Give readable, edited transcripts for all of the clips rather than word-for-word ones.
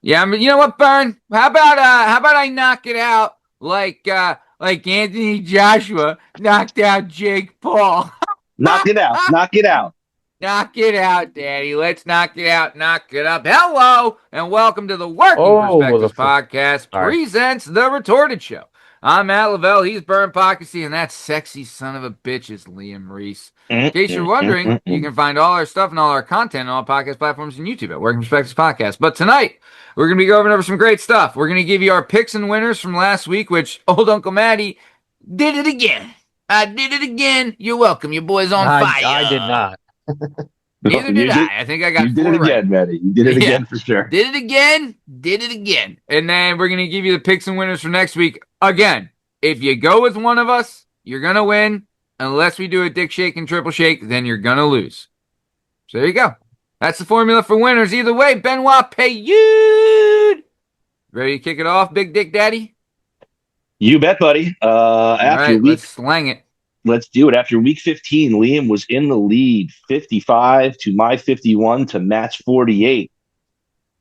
Yeah, I mean, you know what, Bern? How about I knock it out like Anthony Joshua knocked out Jake Paul. Knock it out. Knock it out. Knock it out, Daddy. Let's knock it out. Knock it up. Hello, and welcome to the Working Oh, Perspectives Podcast sorry. presents The Retorted Show. I'm Matt Lavelle. He's Bern Podcasy, and that sexy son of a bitch is Liam Reese. In case you're wondering, you can find all our stuff and all our content on all podcast platforms and YouTube at Working Perspectives Podcast. But tonight, we're going to be going over some great stuff. We're going to give you our picks and winners from last week, which old Uncle Matty did it again. I did it again. You're welcome. Your boy's on fire. I did not. Neither did I. I think I got You did four it again, right. Matty. You did it again for sure. Did it again. Did it again. And then we're going to give you the picks and winners for next week. Again, if you go with one of us, you're going to win. Unless we do a dick shake and triple shake, then you're going to lose. So there you go. That's the formula for winners. Either way, Benoit Payud. Ready to kick it off, Big Dick Daddy? You bet, buddy. Let's slang it. Let's do it. After week 15, Liam was in the lead, 55 to my 51 to Matt's 48.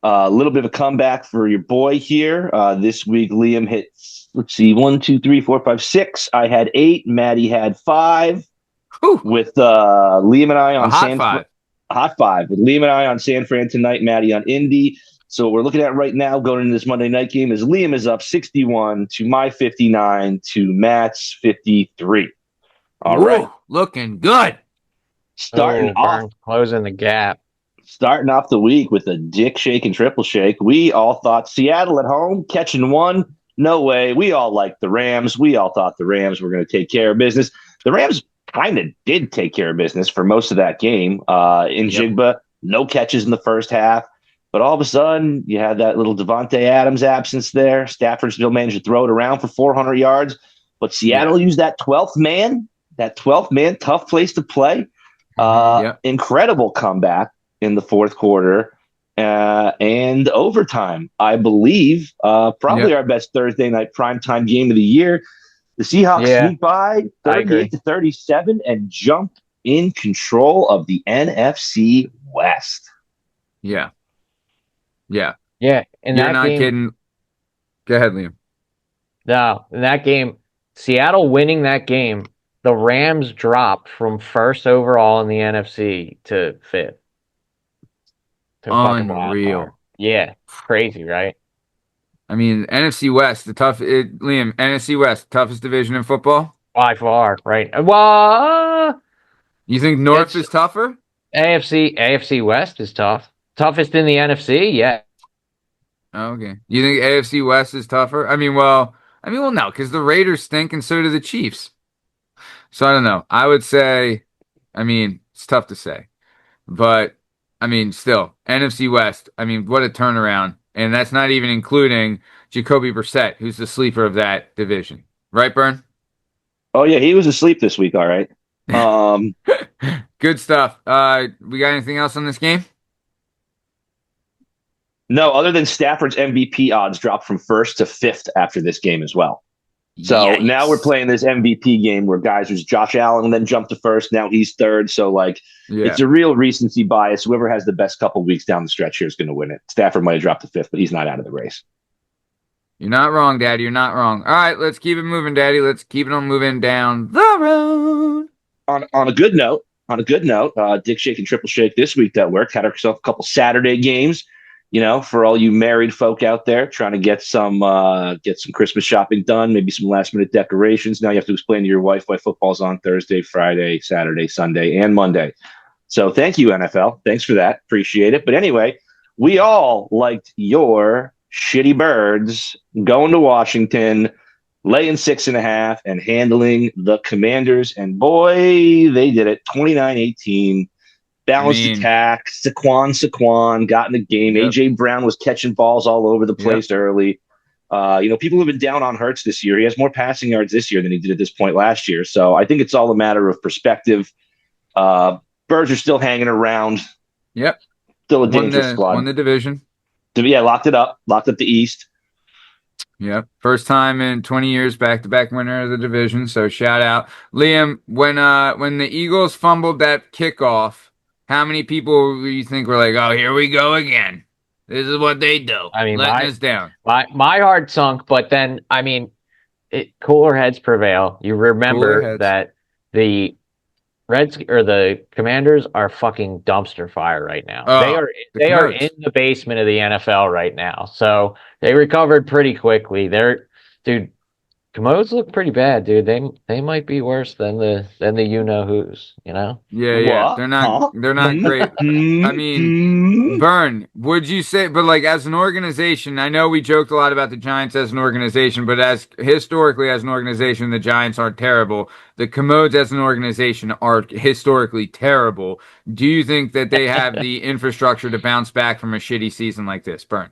A little bit of a comeback for your boy here. This week, Liam hit, let's see, 1, 2, 3, 4, 5, 6. I had 8. Maddie had 5. Whew. With Liam and I on Hot five with Liam and I on San Fran tonight, Maddie on Indy. So what we're looking at right now going into this Monday night game is Liam is up 61 to my 59 to Matt's 53. All right. Looking good. Closing the gap. Starting off the week with a dick shake and triple shake. We all thought Seattle at home catching one. No way. We all liked the Rams. We all thought the Rams were going to take care of business. The Rams kind of did take care of business for most of that game. Jigba, no catches in the first half. But all of a sudden, you had that little Devontae Adams absence there. Stafford still managed to throw it around for 400 yards. But Seattle used that 12th man, tough place to play. Incredible comeback in the fourth quarter and overtime. I believe probably our best Thursday night primetime game of the year. The Seahawks sneak by 38-37 and jump in control of the NFC West. Yeah. And You're that not game, kidding. Go ahead, Liam. No, in that game, Seattle winning that game, the Rams dropped from first overall in the NFC to fifth. Unreal. Yeah, crazy, right? I mean, NFC West, Liam, NFC West, toughest division in football? By far, right? Well, you think North is tougher? AFC West is tough. Toughest in the NFC, yeah. Oh, okay. You think AFC West is tougher? No, because the Raiders stink and so do the Chiefs. So I don't know. I would say, it's tough to say. But, still, NFC West, what a turnaround. And that's not even including Jacoby Brissett, who's the sleeper of that division. Right, Bern? Oh, yeah, he was asleep this week, all right. Good stuff. We got anything else on this game? No, other than Stafford's MVP odds dropped from first to fifth after this game as well. So now we're playing this MVP game where guys was Josh Allen then jumped to first. Now he's third. So it's a real recency bias. Whoever has the best couple weeks down the stretch here is going to win it. Stafford might have dropped to fifth, but he's not out of the race. You're not wrong, Daddy. You're not wrong. All right, let's keep it moving, Daddy. Let's keep it on moving down the road. On a good note, Dick Shake and Triple Shake this week that worked. Had ourselves a couple Saturday games. For all you married folk out there trying to get some Christmas shopping done, maybe some last minute decorations. Now you have to explain to your wife why football's on Thursday, Friday, Saturday, Sunday, and Monday. So thank you, NFL. Thanks for that. Appreciate it. But anyway, we all liked your shitty Birds going to Washington, laying 6.5 and handling the Commanders. And boy, they did it. 29-18. Balanced attack. Saquon got in the game. Yep. A.J. Brown was catching balls all over the place early. People have been down on Hurts this year. He has more passing yards this year than he did at this point last year. So I think it's all a matter of perspective. Birds are still hanging around. Yep. Still a dangerous squad. Won the division. Locked it up. Locked up the East. Yep. First time in 20 years, back-to-back winner of the division. So shout out. Liam, when the Eagles fumbled that kickoff, how many people do you think were like, oh, here we go again? This is what they do. I mean, letting us down. My heart sunk, but then, I mean, cooler heads prevail. You remember that the the Commanders are fucking dumpster fire right now. They are in the basement of the NFL right now. So they recovered pretty quickly. Commodes look pretty bad, dude. They might be worse than the you know who's, you know? Yeah. They're not great. I mean, Bern, would you say, but like as an organization, I know we joked a lot about the Giants as an organization, but as historically as an organization, the Giants are terrible. The Commodes as an organization are historically terrible. Do you think that they have the infrastructure to bounce back from a shitty season like this, Bern?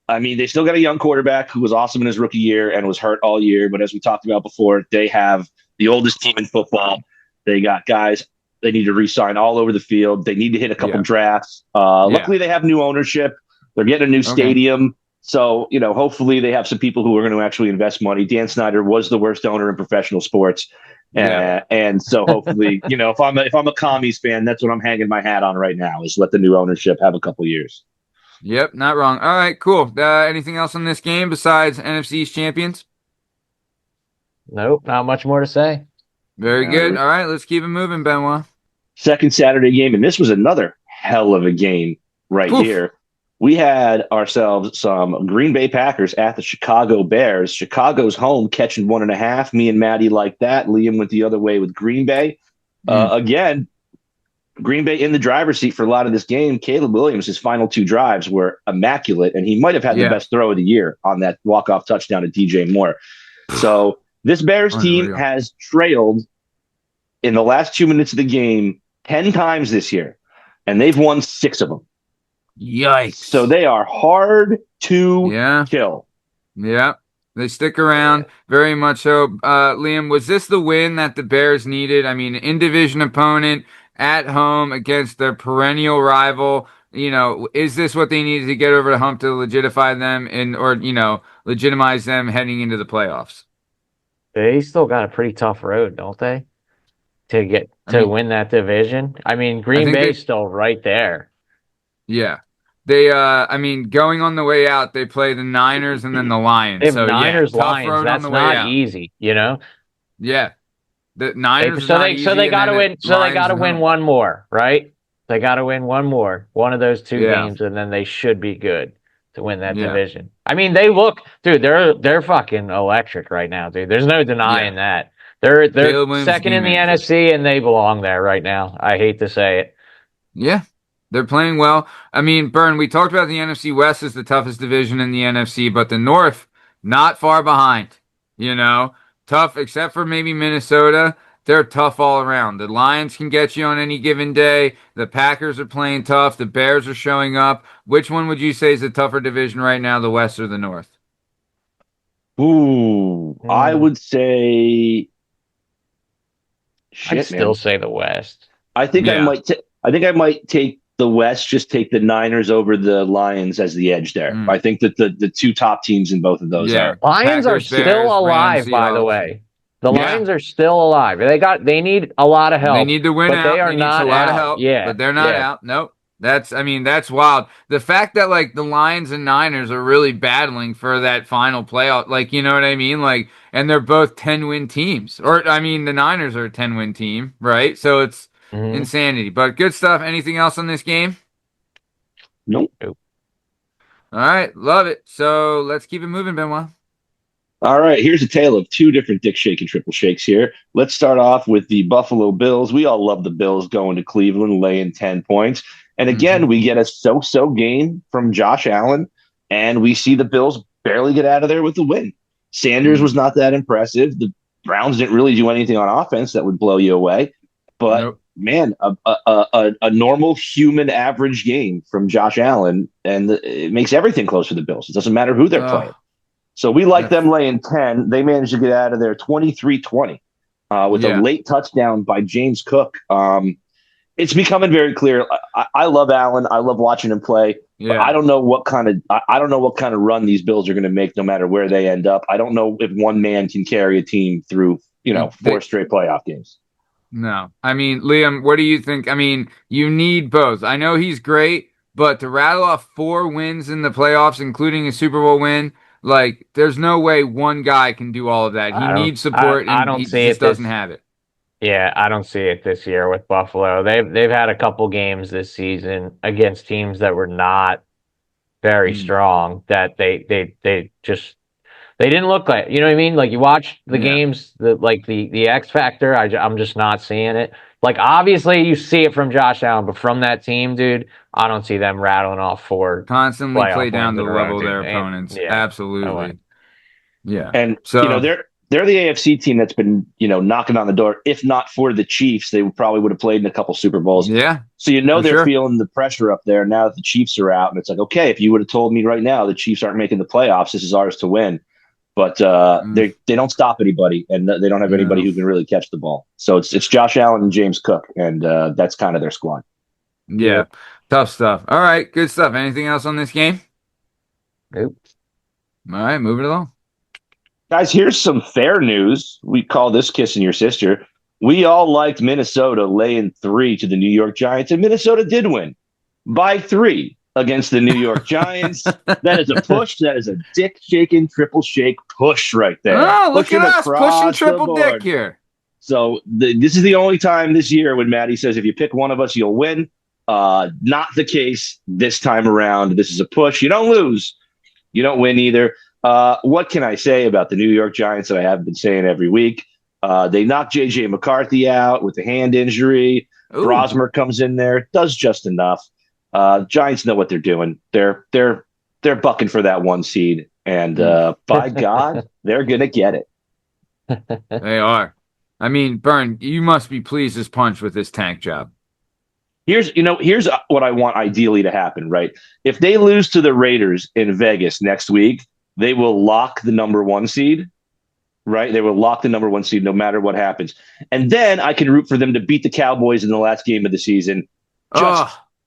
I mean, they still got a young quarterback who was awesome in his rookie year and was hurt all year. But as we talked about before, they have the oldest team in football. They got guys they need to re-sign all over the field. They need to hit a couple drafts. Luckily, they have new ownership. They're getting a new stadium. So, hopefully they have some people who are going to actually invest money. Dan Snyder was the worst owner in professional sports. And so hopefully, if I'm a Commies fan, that's what I'm hanging my hat on right now is let the new ownership have a couple years. Yep, not wrong. All right, cool. Anything else on this game besides NFC East champions? Nope, not much more to say. Very good. All right, let's keep it moving, Benoit. Second Saturday game, and this was another hell of a game here. We had ourselves some Green Bay Packers at the Chicago Bears. Chicago's home catching 1.5. Me and Maddie like that. Liam went the other way with Green Bay. Again, Green Bay in the driver's seat for a lot of this game. Caleb Williams, his final 2 drives were immaculate, and he might have had the best throw of the year on that walk-off touchdown to DJ Moore. So this Bears team has trailed in the last 2 minutes of the game 10 times this year, and they've won 6 of them. Yikes. So they are hard to kill. Yeah. They stick around very much so. Liam, was this the win that the Bears needed? I mean, in-division opponent at home against their perennial rival. Is this what they needed to get over the hump to legitimize them legitimize them heading into the playoffs? They still got a pretty tough road, don't they? To win that division. I mean, Green Bay's still right there. Yeah. They, going on the way out, they play the Niners and then the Lions. If Niners, Lions, that's not easy, Yeah. The Niners. So they got to win. So they got to win one more, right? They got to win one more, one of those 2 games, and then they should be good to win that division. I mean, they look, dude. They're fucking electric right now, dude. There's no denying that. They're second in the NFC, and they belong there right now. I hate to say it. Yeah. They're playing well. I mean, Bern, we talked about the NFC West as the toughest division in the NFC, but the North, not far behind. Tough, except for maybe Minnesota. They're tough all around. The Lions can get you on any given day. The Packers are playing tough. The Bears are showing up. Which one would you say is the tougher division right now, the West or the North? I would say... I'd still say the West. I think I might take the West, just take the Niners over the Lions as the edge there. I think that the 2 top teams in both of those are. Lions are still alive, by the way. The Lions are still alive. They need a lot of help. They need to win out. They need a lot of help. Yeah, but they're not out. Nope. That's wild. The fact that the Lions and Niners are really battling for that final playoff, you know what I mean? And they're both 10-win teams. Or the Niners are a 10-win team, right? So it's insanity. But good stuff. Anything else on this game? Nope. All right, love it. So let's keep it moving, Benoit. All right, here's a tale of 2 different dick shake and triple shakes here. Let's start off with the Buffalo Bills. We all love the Bills going to Cleveland, laying 10 points. And again, we get a so-so game from Josh Allen, and we see the Bills barely get out of there with the win. Sanders was not that impressive. The Browns didn't really do anything on offense that would blow you away. But, man, a normal human average game from Josh Allen, and it makes everything close for the Bills. It doesn't matter who they're playing. So we like them laying 10. They managed to get out of there 23-20 with a late touchdown by James Cook. It's becoming very clear. I love Allen. I love watching him play. But I don't know what kind of run these Bills are going to make, no matter where they end up. I don't know if one man can carry a team through 4 straight playoff games. No, I mean, Liam, what do you think? I mean, you need both. I know he's great, but to rattle off 4 wins in the playoffs, including a Super Bowl win, like there's no way one guy can do all of that. He needs support, I and don't he see just it doesn't have it. Yeah, I don't see it this year with Buffalo. They've had a couple games this season against teams that were not very strong that they just they didn't look like, you know what I mean? Like you watch the games, the X factor, I'm just not seeing it. Like obviously you see it from Josh Allen, but from that team, dude, I don't see them rattling off 4 Constantly play playoff down wins to in the a row, level of dude. their opponents. Yeah, no way. Absolutely. Yeah. And so they're the AFC team that's been, knocking on the door. If not for the Chiefs, they probably would have played in a couple Super Bowls. Yeah. So they're sure. feeling the pressure up there now that the Chiefs are out, and it's like, okay, if you would have told me right now the Chiefs aren't making the playoffs, this is ours to win. But they don't stop anybody, and they don't have anybody who can really catch the ball. So it's Josh Allen and James Cook, and that's kind of their squad. Yeah. Tough stuff. All right, good stuff. Anything else on this game? Nope. All right, moving along. Guys, here's some fair news. We call this kissing your sister. We all liked Minnesota laying 3 to the New York Giants, and Minnesota did win by 3 against the New York Giants. That is a push. That is a dick-shaking, triple shake push right there. Oh, look at us pushing triple dick here. So this is the only time this year when Maddie says, if you pick one of us, you'll win. Not the case this time around. This is a push. You don't lose. You don't win either. What can I say about the New York Giants that I have been saying every week? They knocked J.J. McCarthy out with a hand injury. Brosmer comes in there, does just enough. Giants know what they're doing. They're bucking for that 1 seed, and by God, they're gonna get it. They are. I mean, Bern, you must be pleased as punch with this tank job. Here's what I want ideally to happen, right? If they lose to the Raiders in Vegas next week, they will lock the number 1 seed, right? They will lock the number 1 seed no matter what happens. And then I can root for them to beat the Cowboys in the last game of the season.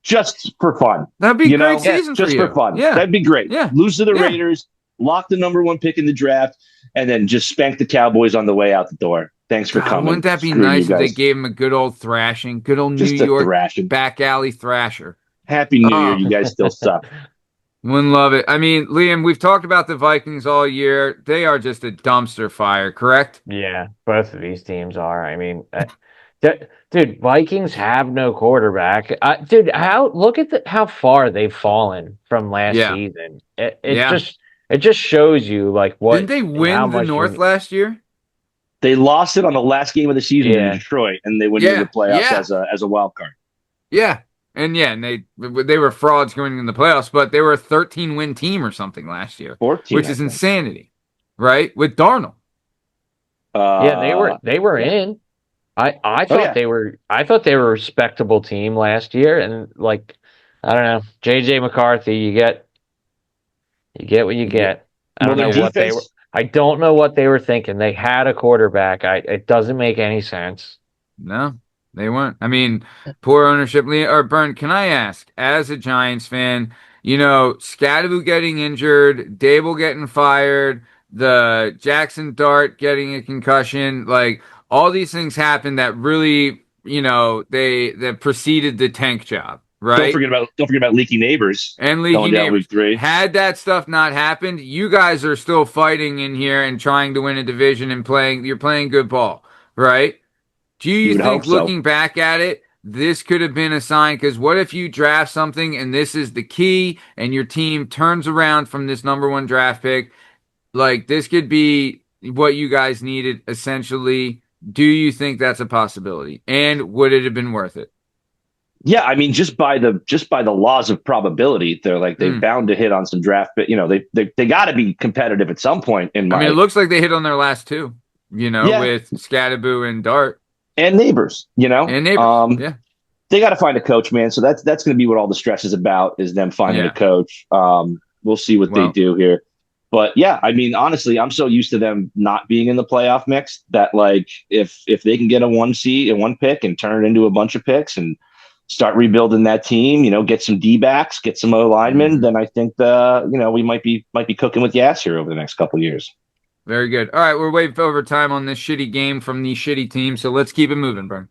Just for fun. That'd be a great season just for fun. Yeah. That'd be great. Yeah. Lose to the Raiders, lock the number 1 pick in the draft, and then just spank the Cowboys on the way out the door. Thanks for coming. Wouldn't that be nice if they gave him a good old thrashing? Good old just New York thrashing. Back alley thrasher. Happy New Year. You guys still suck. Wouldn't love it. I mean, Liam, we've talked about the Vikings all year. They are just a dumpster fire, correct? Yeah, both of these teams are. I mean, dude, Vikings have no quarterback. Dude, look at how far they've fallen from last season. It just shows you like what. Didn't they win the North last year? They lost it on the last game of the season in Detroit, and they went into the playoffs as a wild card. Yeah. And they were frauds going in the playoffs, but they were a 13-win team or something last year, 14, which is insanity, right? With Darnold. They were in. I thought they were a respectable team last year, and like I don't know, J.J. McCarthy, you get what you get. I don't know what they were. I don't know what they were thinking. They had a quarterback. It doesn't make any sense. No, they weren't. I mean, poor ownership. Or Bern, can I ask, as a Giants fan, Scadaboo getting injured, Dable getting fired, the Jackson Dart getting a concussion, like all these things happened that really, that preceded the tank job. Right. Don't forget about leaky neighbors and leaky neighbors. Had that stuff not happened, you guys are still fighting in here and trying to win a division and you're playing good ball, right? Do you think, looking back at it, this could have been a sign? Because what if you draft something and this is the key, and your team turns around from this number 1 draft pick? Like this could be what you guys needed, essentially. Do you think that's a possibility? And would it have been worth it? Yeah, I mean, just by the laws of probability, they're bound to hit on some draft, but they got to be competitive at some point. I mean, it looks like they hit on their last 2, with Scadaboo and Dart and neighbors, and neighbors. They got to find a coach, man. So that's going to be what all the stress is about, is them finding a coach. We'll see what they do here, but yeah, I mean, honestly, I'm so used to them not being in the playoff mix that if they can get a 1 seed and 1 pick and turn it into a bunch of picks and start rebuilding that team, get some D-backs, get some O-linemen, then I think we might be cooking with gas here over the next couple of years. Very good. All right, we're way over time on this shitty game from the shitty team, so let's keep it moving, Bern.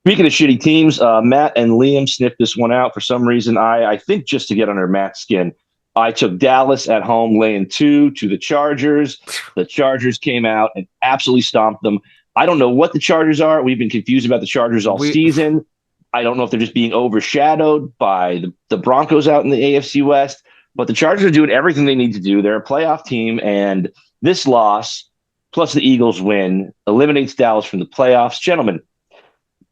Speaking of shitty teams, Matt and Liam sniffed this one out for some reason. I think just to get under Matt's skin, I took Dallas at home laying 2 to the Chargers. The Chargers came out and absolutely stomped them. I don't know what the Chargers are. We've been confused about the Chargers all season. I don't know if they're just being overshadowed by the Broncos out in the AFC West, but the Chargers are doing everything they need to do. They're a playoff team, and this loss, plus the Eagles win, eliminates Dallas from the playoffs. Gentlemen,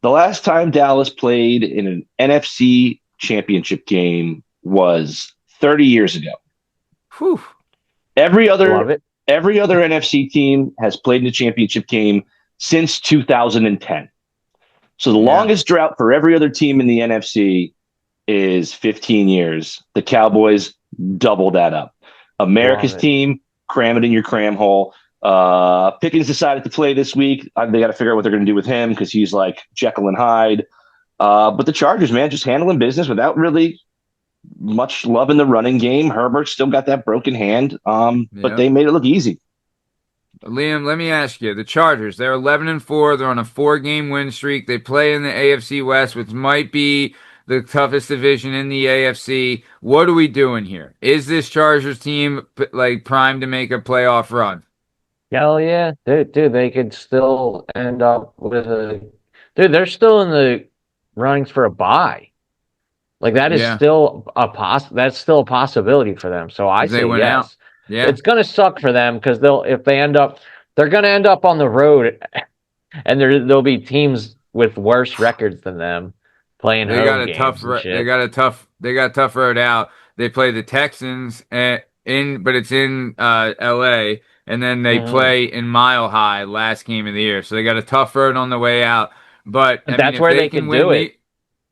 the last time Dallas played in an NFC championship game was 30 years ago. Whew. Every other NFC team has played in a championship game since 2010. So the longest drought for every other team in the NFC is 15 years. The Cowboys double that up. America's team, cram it in your cram hole. Pickens decided to play this week. They got to figure out what they're going to do with him because he's like Jekyll and Hyde. But the Chargers, man, just handling business without really much love in the running game. Herbert still got that broken hand, but they made it look easy. Liam, let me ask you: the Chargers, they're 11-4. They're on a 4-game win streak. They play in the AFC West, which might be the toughest division in the AFC. What are we doing here? Is this Chargers team like primed to make a playoff run? Hell yeah, dude! They could still end up with they're still in the runnings for a bye. Like that is still that's still a possibility for them. So I say yes. Out. Yeah, it's gonna suck for them because they're gonna end up on the road, and there'll be teams with worse records than them playing home games. They got a tough road out. They play the Texans but it's in LA. And then they play in Mile High last game of the year. So they got a tough road on the way out. But that's where they can do it.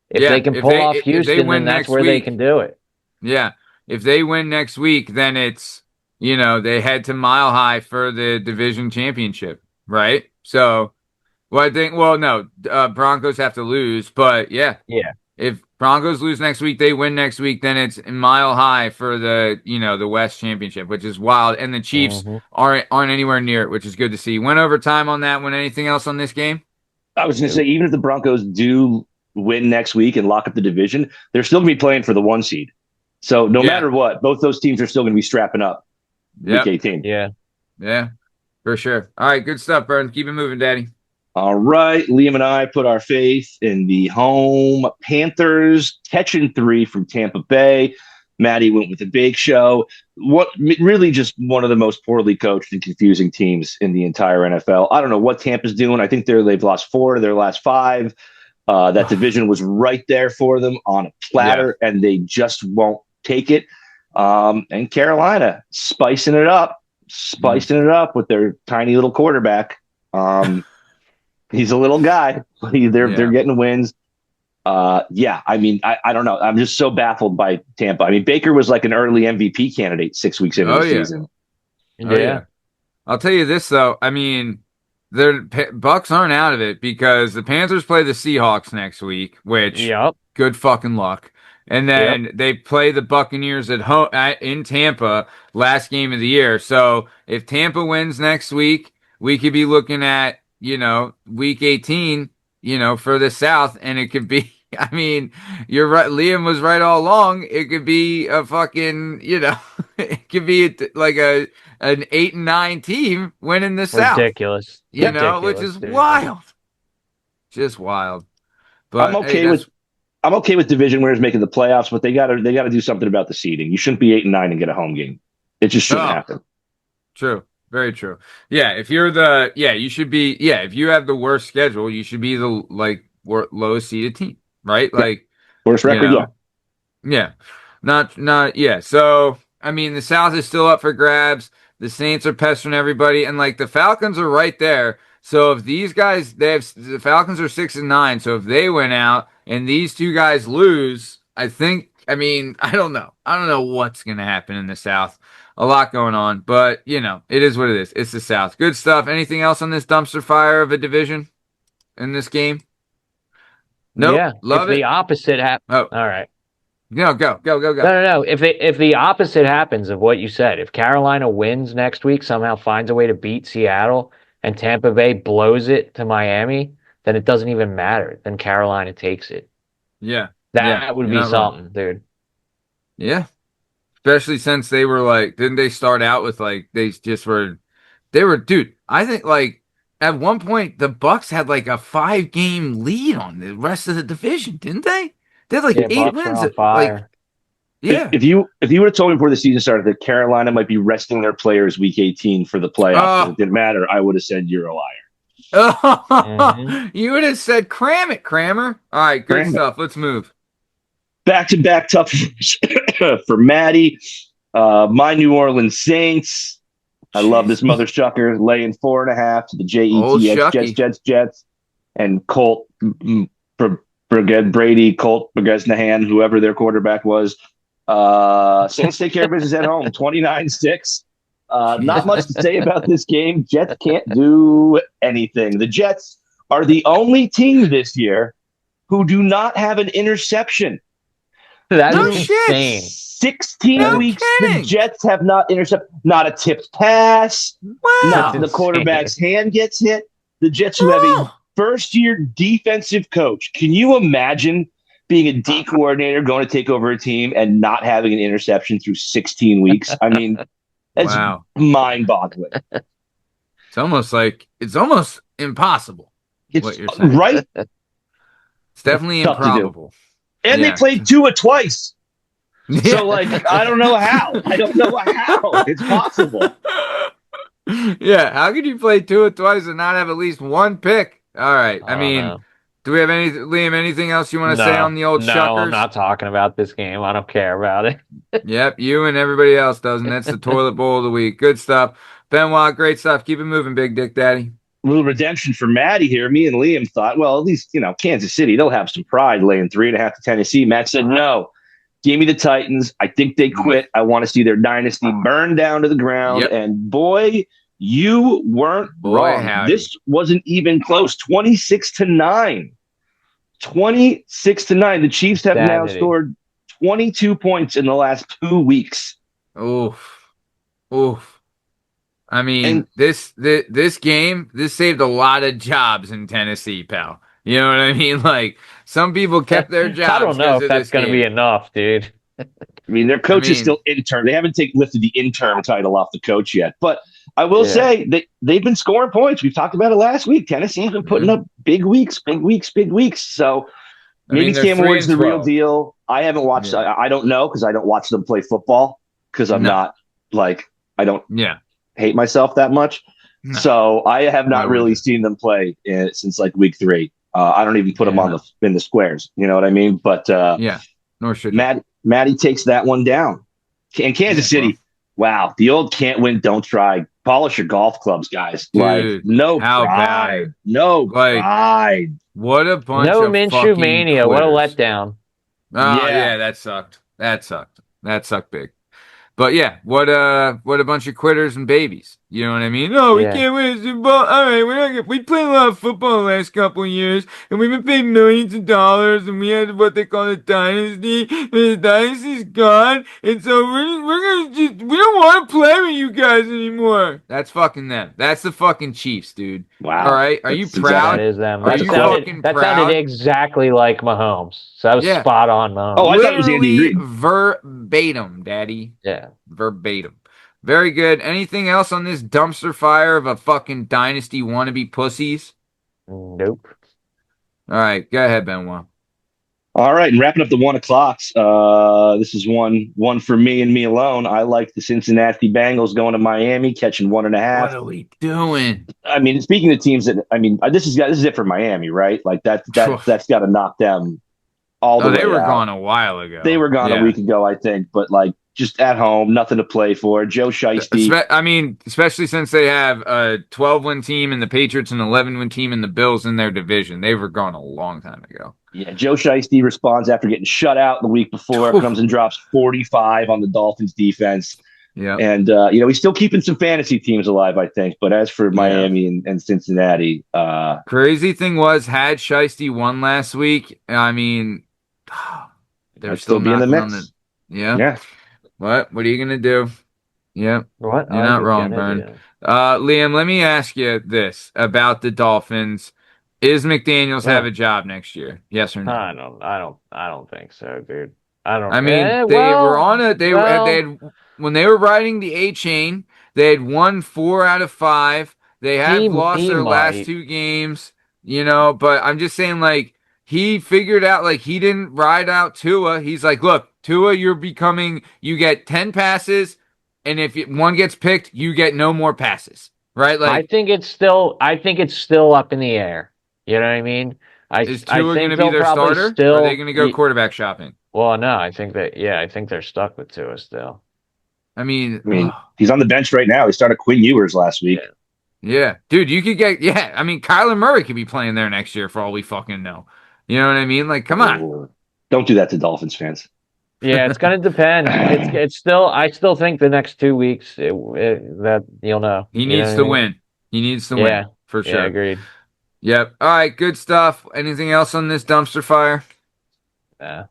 If they can pull off Houston, then that's where they can do it. Yeah. If they win next week, then it's, they head to Mile High for the division championship, right? So, Broncos have to lose. But, yeah. If Broncos lose next week, they win next week, then it's Mile High for the West Championship, which is wild. And the Chiefs aren't anywhere near it, which is good to see. Went overtime on that one. Anything else on this game? I was going to say, even if the Broncos do win next week and lock up the division, they're still going to be playing for the 1 seed. So no matter what, both those teams are still going to be strapping up week 18. Yeah, for sure. All right, good stuff, Bern. Keep it moving, Daddy. All right, Liam and I put our faith in the home Panthers, catching 3 from Tampa Bay. Maddie went with the Big Show. Really just one of the most poorly coached and confusing teams in the entire NFL. I don't know what Tampa's doing. I think they've lost 4 of their last 5. That division was right there for them on a platter, and they just won't take it. And Carolina spicing it up with their tiny little quarterback. He's a little guy. They're getting wins. I mean, I don't know. I'm just so baffled by Tampa. I mean, Baker was like an early MVP candidate 6 weeks into the season. Yeah. I'll tell you this, though. I mean, the Bucks aren't out of it because the Panthers play the Seahawks next week, which good fucking luck. And then they play the Buccaneers at home in Tampa last game of the year. So if Tampa wins next week, we could be looking at week 18, for the South, and it could be, I mean, you're right. Liam was right all along. It could be a fucking, it could be like an 8-9 team winning the South. Ridiculous. Which is wild. Just wild. But I'm okay with division winners making the playoffs, but they gotta do something about the seeding. You shouldn't be 8-9 and get a home game. It just shouldn't happen. True. Very true. Yeah, if you're you should be, if you have the worst schedule, you should be the lowest seeded team, right? Like worst record, Yeah. Not So, I mean, the South is still up for grabs. The Saints are pestering everybody, and the Falcons are right there. So if these guys, the Falcons are 6-9. So if they win out and these two guys lose, I don't know. I don't know what's going to happen in the South. A lot going on, but it is what it is. It's the South. Good stuff. Anything else on this dumpster fire of a division in this game? Nope. Yeah. Love if the opposite happens. Oh, all right. No, go. No. If the opposite happens of what you said, if Carolina wins next week, somehow finds a way to beat Seattle, and Tampa Bay blows it to Miami, then it doesn't even matter. Then Carolina takes it. Yeah. That would be something, dude. Yeah. Especially since they were like, didn't they start out with like, dude, I think like at one point the Bucks had like a 5-game lead on the rest of the division, didn't they? They had like 8 Bucks wins. on fire. Like, yeah. If you would have told me before the season started that Carolina might be resting their players week 18 for the playoffs, and it didn't matter, I would have said you're a liar. You would have said, cram it, Kramer. All right, good stuff. Let's move. Back-to-back tough for Maddie. My New Orleans Saints. I love this mother sucker laying 4.5 to the Jets, and Colt Brady, Colt Bresnahan, whoever their quarterback was. Saints take care of business at home, 29-6. Not much to say about this game. Jets can't do anything. The Jets are the only team this year who do not have an interception. That is insane. 16 weeks, the Jets have not intercepted. Not a tipped pass. Wow. Not the quarterback's hand gets hit. The Jets, who have a first-year defensive coach. Can you imagine being a D coordinator going to take over a team and not having an interception through 16 weeks? I mean, that's mind-boggling. It's almost impossible. What you're saying. Right? It's definitely improbable. And they played Tua twice. So, like, I don't know how. It's possible. Yeah, how could you play Tua twice and not have at least one pick? All right. I mean, do we have Liam, anything else you want to say on the old Shuckers? No, I'm not talking about this game. I don't care about it. Yep, you and everybody else doesn't. That's the toilet bowl of the week. Good stuff. Benoit, great stuff. Keep it moving, Big Dick Daddy. A little redemption for Maddie here. Me and Liam thought, well, at least, Kansas City, they'll have some pride laying 3.5 to Tennessee. Matt said, no, give me the Titans. I think they quit. I want to see their dynasty burn down to the ground. Yep. And boy, you weren't wrong. Howdy. This wasn't even close. 26-9. 26-9. The Chiefs have now scored 22 points in the last 2 weeks. Oof. I mean, this game saved a lot of jobs in Tennessee, pal. You know what I mean? Like, some people kept their jobs. I don't know if that's going to be enough, dude. I mean, their coach is still intern. They haven't lifted the interim title off the coach yet. But I will say they've been scoring points. We've talked about it last week. Tennessee's been putting up big weeks. So maybe Cam Ward's the real deal. I haven't watched. I don't know because I don't watch them play football because I'm not like I don't hate myself that much. No. So I have not really seen them play since like week 3. I don't even put them in the squares. You know what I mean? But nor should Maddie takes that one down. And Kansas City, wow, the old can't win, don't try. Polish your golf clubs, guys. Dude, like no pride. No pride. What a bunch of Minshew mania. Quitters. What a letdown. Oh yeah, that sucked. That sucked big. But yeah, what a bunch of quitters and babies. You know what I mean? No, we can't win Super Bowl. All right, we played a lot of football the last couple of years, and we've been paid millions of dollars, and we had what they call a dynasty, and the dynasty's gone, and so we're gonna we don't want to play with you guys anymore. That's fucking them. That's the fucking Chiefs, dude. Wow. All right, are you proud? That is them. Are you fucking proud? That sounded exactly like Mahomes. So that was spot on, Mahomes. Oh, I thought it was Andy Reid. Verbatim, Daddy. Yeah. Verbatim. Very good. Anything else on this dumpster fire of a fucking dynasty wannabe pussies? Nope. All right, go ahead, Benoit. All right, and wrapping up the 1 o'clocks. This is one for me and me alone. I like the Cincinnati Bengals going to Miami, catching 1.5. What are we doing? I mean, speaking of teams this is it for Miami, right? Like that's got to knock them all the way. They were out. Gone a while ago. They were gone a week ago, I think, but like. Just at home, nothing to play for. Joe Shiesty. I mean, especially since they have a 12-win team and the Patriots and 11-win team and the Bills in their division. They were gone a long time ago. Yeah, Joe Shiesty responds after getting shut out the week before. Comes and drops 45 on the Dolphins defense. Yeah, and he's still keeping some fantasy teams alive, I think. But as for Miami and Cincinnati, crazy thing was, had Shiesty won last week, I mean, they're still be in the mix. Yeah. What are you going to do? Yeah. What? You're not wrong, Bern. Liam, let me ask you this about the Dolphins. Is McDaniels have a job next year? Yes or no? I don't think so, dude. I don't. I mean, they were on it. They had when they were riding the A chain. They had won 4 out of 5. They have lost their last 2 games, But I'm just saying, like, he figured out, like, he didn't ride out Tua. He's like, look, Tua, you get 10 passes, and if one gets picked, you get no more passes, right? Like, I think it's still up in the air. You know what I mean? Is Tua going to be their starter? Or are they going to go quarterback shopping? Well, no, I think they're stuck with Tua still. I mean, he's on the bench right now. He started Quinn Ewers last week. Yeah. Dude, you could get, I mean, Kyler Murray could be playing there next year for all we fucking know. You know what I mean? Like, come on. Don't do that to Dolphins fans. Yeah, it's going to depend. It's still, I still think the next 2 weeks that you'll know. He needs to win. He needs to win for sure. Yeah, agreed. Yep. All right, good stuff. Anything else on this dumpster fire? Yeah.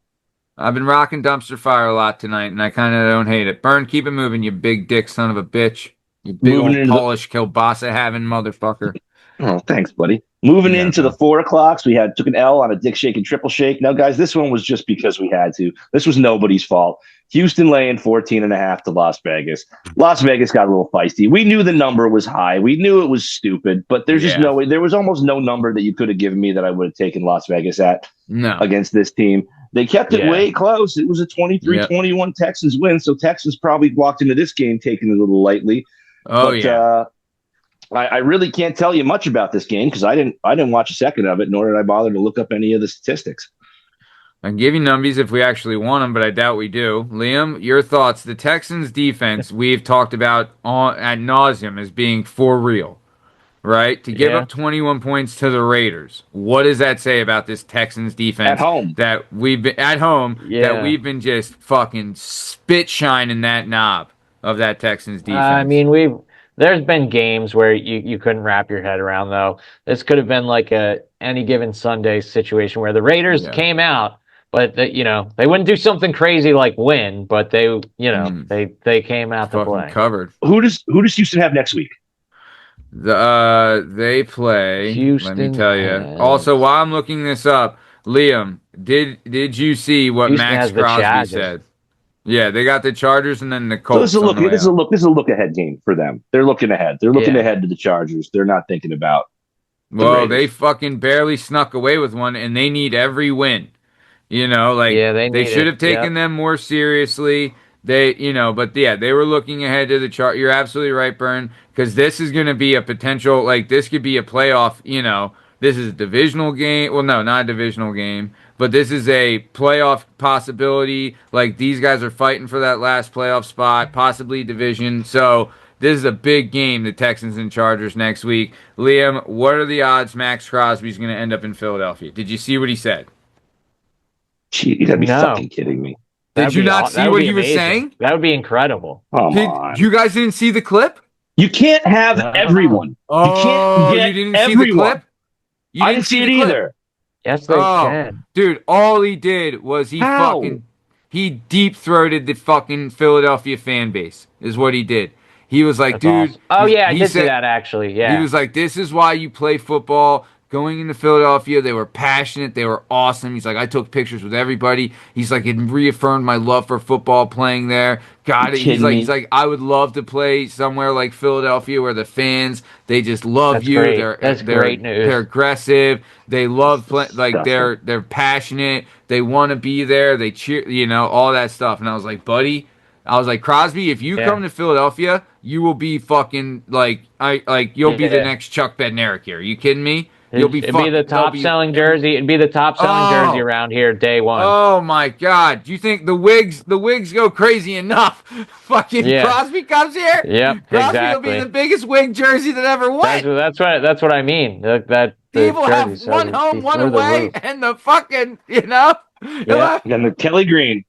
I've been rocking dumpster fire a lot tonight, and I kind of don't hate it. Bern, keep it moving, you big dick son of a bitch. You big old Polish kielbasa having motherfucker. Oh, thanks, buddy. Moving into the 4 o'clocks, we took an L on a dick shake and triple shake. Now, guys, this one was just because we had to. This was nobody's fault. Houston laying 14.5 to Las Vegas. Las Vegas got a little feisty. We knew the number was high. We knew it was stupid, but there's just no way. There was almost no number that you could have given me that I would have taken Las Vegas at against this team. They kept it way close. It was a 23-21 Texans win, so Texans probably walked into this game taking it a little lightly. I really can't tell you much about this game because I didn't watch a second of it, nor did I bother to look up any of the statistics. I can give you numbies if we actually want them, but I doubt we do. Liam, your thoughts? The Texans' defense we've talked about ad nauseum as being for real, right? To give up 21 points to the Raiders, what does that say about this Texans defense at home? That we've been just fucking spit shining that knob of that Texans defense. I mean, there's been games where you couldn't wrap your head around, though. This could have been like any given Sunday situation where the Raiders came out, but they wouldn't do something crazy like win, but they came out to play. Covered. Who does Houston have next week? They play Houston. Let me tell you. Also, while I'm looking this up, Liam, did you see what Houston Max Crosby said? Yeah, they got the Chargers and then the Colts. So this is a look ahead game for them. They're looking ahead. They're looking ahead to the Chargers. They're not thinking about. They fucking barely snuck away with one, and they need every win. They should have taken them more seriously. They were looking ahead to the chart. You're absolutely right, Bern, because this is going to be a potential. Like, this could be a playoff. This is a divisional game. Well, no, not a divisional game. But this is a playoff possibility. Like, these guys are fighting for that last playoff spot, possibly division. So this is a big game, the Texans and Chargers next week. Liam, what are the odds Max Crosby's going to end up in Philadelphia? Did you see what he said? Gee, you gotta be fucking kidding me. Did you not see what he was saying? That would be incredible. You guys didn't see the clip? You can't have everyone. Oh, you didn't see the clip? I didn't see it either. Yes, they can. Dude, all he did was he deep-throated the fucking Philadelphia fan base, is what he did. He was like, dude. Awesome. Oh, yeah, I did see that, actually. Yeah. He was like, this is why you play football. Going into Philadelphia, they were passionate. They were awesome. He's like, I took pictures with everybody. He's like, it reaffirmed my love for football playing there. He's like, I would love to play somewhere like Philadelphia where the fans, they just love you. Great. That's great news. They're aggressive. They love playing. Like, they're passionate. They want to be there. They cheer. All that stuff. And I was like, buddy. I was like, Crosby, if you come to Philadelphia, you will be fucking you'll be the next Chuck Bednarik here. Are you kidding me? It'd be the top selling jersey. It'd be the top selling jersey around here day one. Oh my God! Do you think the wigs go crazy enough? Fucking Crosby comes here. Yep, Crosby will be the biggest wig jersey that ever went. That's what I mean. People have one home, one away, and the fucking and the Kelly Green.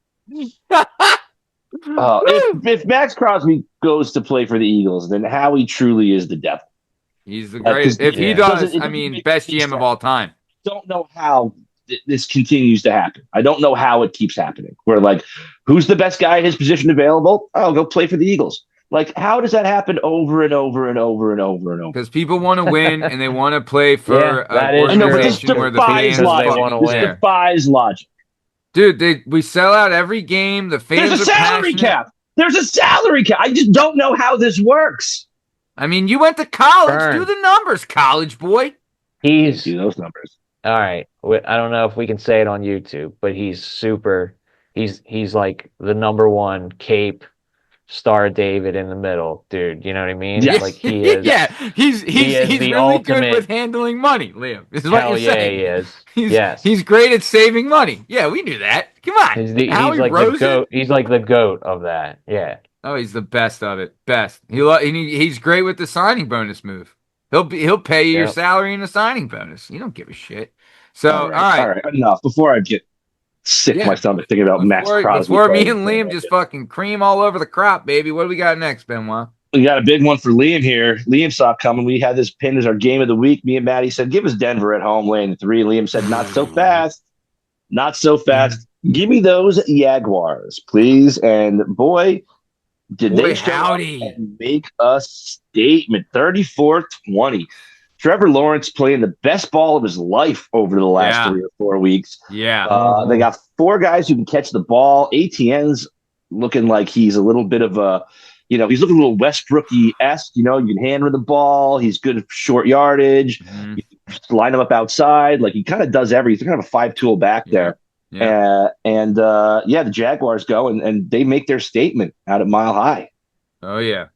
If Max Crosby goes to play for the Eagles, then Howie truly is the devil. He's the greatest. If he does, best GM of all time. Don't know how this continues to happen. I don't know how it keeps happening. We're like, who's the best guy at his position available? Oh, go play for the Eagles. Like, how does that happen over and over and over and over and over? Because people want to win and they want to play for an I know, but this organization where the fans fucking This care. defies logic. Dude, we sell out every game. The fans There's a salary passionate. cap. There's a salary cap. I just don't know how this works. I mean, you went to college. Bern. Do the numbers, college boy. He's Do those numbers. all right. I don't know if we can say it on YouTube, but he's super. He's like the number one Cape Star David in the middle, dude. You know what I mean? Yes. Like he is. Yeah, he's the really ultimate- good with handling money, Liam. This is what Hell you're yeah, saying. he is. He's, Yes. he's great at saving money. Yeah, we knew that. Come on. He's Howie like the Roseman? goat. He's like the goat of that. Yeah. Oh, he's the best of it. Best. He's great with the signing bonus move. He'll pay you your Yep. salary and a signing bonus. You don't give a shit. So all right. Enough. Before I get sick to my stomach thinking about Max Crosby. Before me and Liam just fucking cream all over the crop, baby. What do we got next, Benoit? We got a big one for Liam here. Liam saw it coming. We had this pinned as our game of the week. Me and Maddie said, give us Denver at home, laying 3. Liam said, not so fast. Not so fast. Give me those Jaguars, please. And boy, did they show up and make a statement. 34-20. Trevor Lawrence playing the best ball of his life over the last 3 or 4 weeks. Yeah. They got 4 guys who can catch the ball. ATN's looking like he's a little bit of a, he's looking a little Westbrooky-esque. You can hand him the ball. He's good at short yardage. Mm-hmm. You line him up outside. Like, he kind of does everything. He's kind of a 5-tool back there. Yeah. The Jaguars go and they make their statement out at Mile High. Oh, yeah.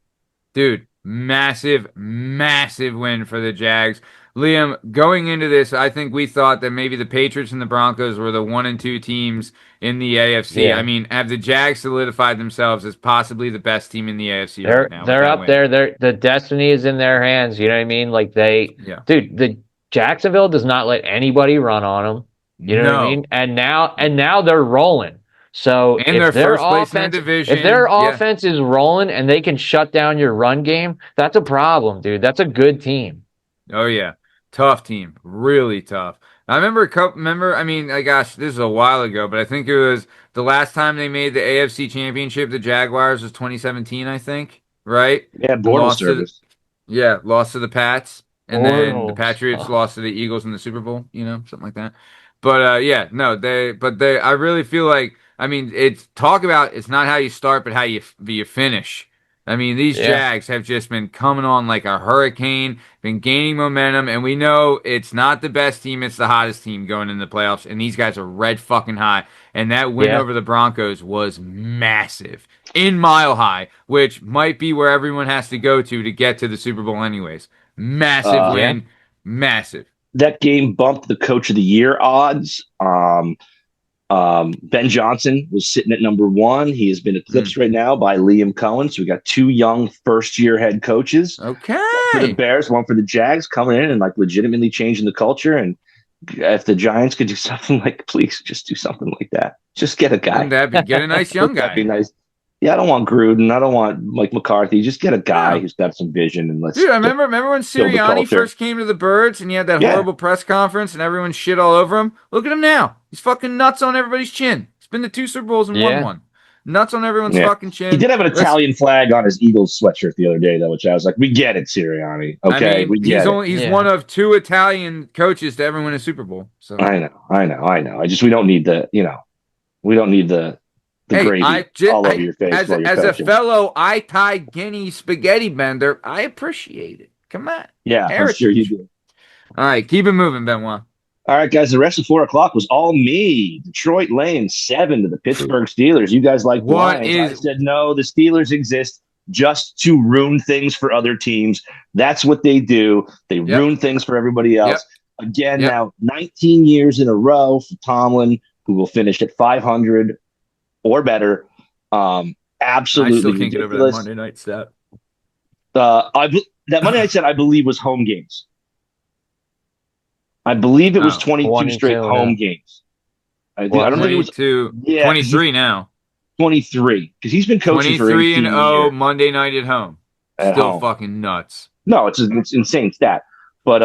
Dude, massive win for the Jags. Liam, going into this, I think we thought that maybe the Patriots and the Broncos were the 1 and 2 teams in the AFC. Yeah. I mean, have the Jags solidified themselves as possibly the best team in the AFC right now? They're up there. The destiny is in their hands. You know what I mean? Like dude, the Jacksonville does not let anybody run on them. You know what I mean? And now they're rolling. So and if their their first place in the offense, division, if their offense is rolling and they can shut down your run game, that's a problem, dude. That's a good team. Oh yeah, tough team, really tough. I remember. I mean, gosh, this is a while ago, but I think it was the last time they made the AFC Championship. The Jaguars was 2017, I think. Right? Yeah, lost service. Lost to the Pats, and then the Patriots lost to the Eagles in the Super Bowl. Something like that. But I really feel like. I mean, it's not how you start, but how you finish. I mean, these Jags have just been coming on like a hurricane, been gaining momentum, and we know it's not the best team, it's the hottest team going in the playoffs, and these guys are red fucking high. And that win over the Broncos was massive in Mile High, which might be where everyone has to go to get to the Super Bowl anyways. Massive win, massive. That game bumped the Coach of the Year odds. Ben Johnson was sitting at number 1. He has been eclipsed right now by Liam Cohen. So we got 2 young first-year head coaches. Okay. One for the Bears, one for the Jags, coming in and legitimately changing the culture. And if the Giants could do something please just do something like that. Just get a guy. Get a nice young guy. That'd be nice. Yeah, I don't want Gruden. I don't want Mike McCarthy. Just get a guy who's got some vision and let's. Dude, I remember when Sirianni first came to the Birds and he had that horrible press conference and everyone shit all over him. Look at him now. He's fucking nuts on everybody's chin. He's been to 2 Super Bowls and won one. Nuts on everyone's fucking chin. He did have an Italian flag on his Eagles sweatshirt the other day, though, which I was like, we get it, Sirianni. Okay, I mean, we get it. He's one of 2 Italian coaches to ever win a Super Bowl. So I know. We don't need the gravy all over your face. As a fellow Thai Guinea spaghetti bender, I appreciate it. Come on. Yeah, I'm sure you do. All right, keep it moving, Benoit. All right, guys, the rest of 4 o'clock was all me. Detroit laying 7 to the Pittsburgh Steelers. You guys like Lions. I said, no, the Steelers exist just to ruin things for other teams. That's what they do. They ruin things for everybody else. Again, now 19 years in a row for Tomlin, who will finish at 500 or better. Absolutely I still can't ridiculous. Get over that Monday night stat. That Monday night stat, I believe, was home games. I believe it was 22 straight home games. I don't think it was 23 now. 23, because he's been coaching for 18 years. 23-0 Monday night at home. Still fucking nuts. No, it's an insane stat. But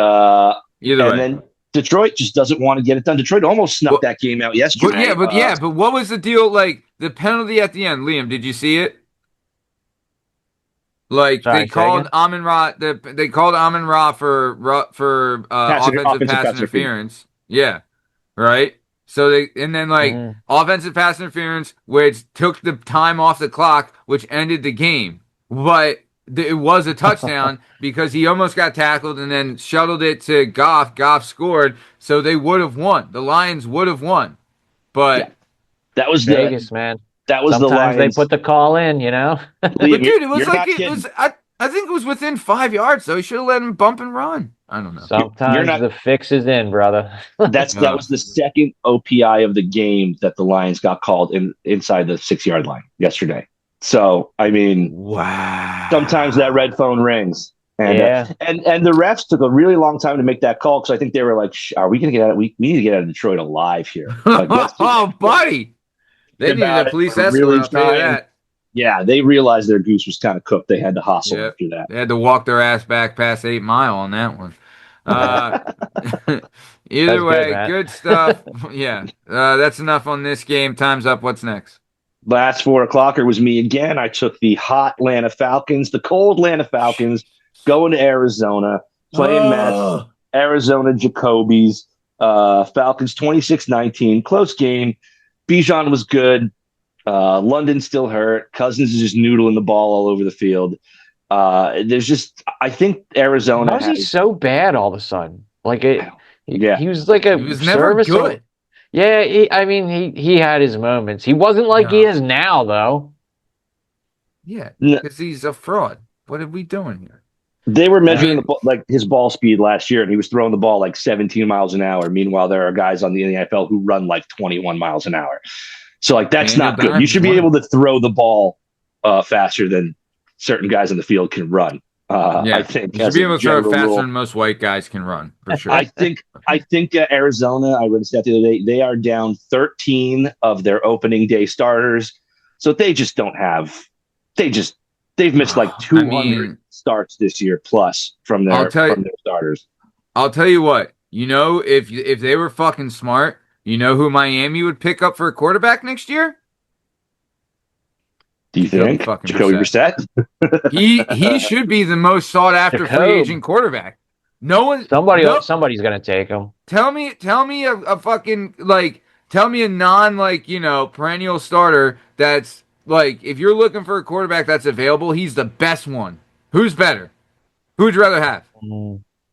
then Detroit just doesn't want to get it done. Detroit almost snuck that game out yesterday. But what was the deal? Like the penalty at the end, Liam, did you see it? Like Sorry, they called Amon-Ra, they called Amon-Ra for offensive pass interference. Yeah, right. So and then like offensive pass interference, which took the time off the clock, which ended the game. But it was a touchdown because he almost got tackled and then shuttled it to Goff. Goff scored, so they would have won. The Lions would have won, but that was Vegas, man. That was sometimes the Lions. They put the call in, you know. Liam, but dude, it was like it was. I think it was within 5 yards, so he should have let him bump and run. I don't know. Sometimes the fix is in, brother. That was the second OPI of the game that the Lions got called inside the 6-yard line yesterday. So I mean, wow. Sometimes that red phone rings, and and the refs took a really long time to make that call because I think they were like, "Are we going to get out? We need to get out of Detroit alive here." Like, oh, buddy, they needed a police escort. Really I'll tell you that. Yeah, they realized their goose was kind of cooked. They had to hustle after that. They had to walk their ass back past 8 Mile on that one. Either way, good stuff. Yeah, that's enough on this game. Time's up. What's next? Last 4 o'clocker was me again. I took the hot Atlanta Falcons, the cold Atlanta Falcons, going to Arizona, playing Mets, Arizona Jacobies, Falcons 26-19. Close game. Bijan was good. London still hurt. Cousins is just noodling the ball all over the field. There's just, I think Arizona. How is he so bad all of a sudden? Like he was like he was never good. Yeah, he had his moments. He wasn't like he is now, though. Yeah, because he's a fraud. What are we doing here? They were measuring his ball speed last year, and he was throwing the ball like 17 miles an hour. Meanwhile, there are guys on the NFL who run like 21 miles an hour. So like that's not good. You should be able to throw the ball faster than certain guys in the field can run. I think you should be able to throw it faster than most white guys can run, for sure. I think Arizona, I read a stat the other day, they are down 13 of their opening day starters. So they just don't have they've missed like 200 starts this year plus from their starters. I'll tell you what, if they were fucking smart, you know who Miami would pick up for a quarterback next year? Do you think Jacoby Brissett? he should be the most sought after free agent quarterback. Somebody's gonna take him. Tell me a fucking tell me a non perennial starter that's like, if you're looking for a quarterback that's available, he's the best one. Who's better? Who would you rather have?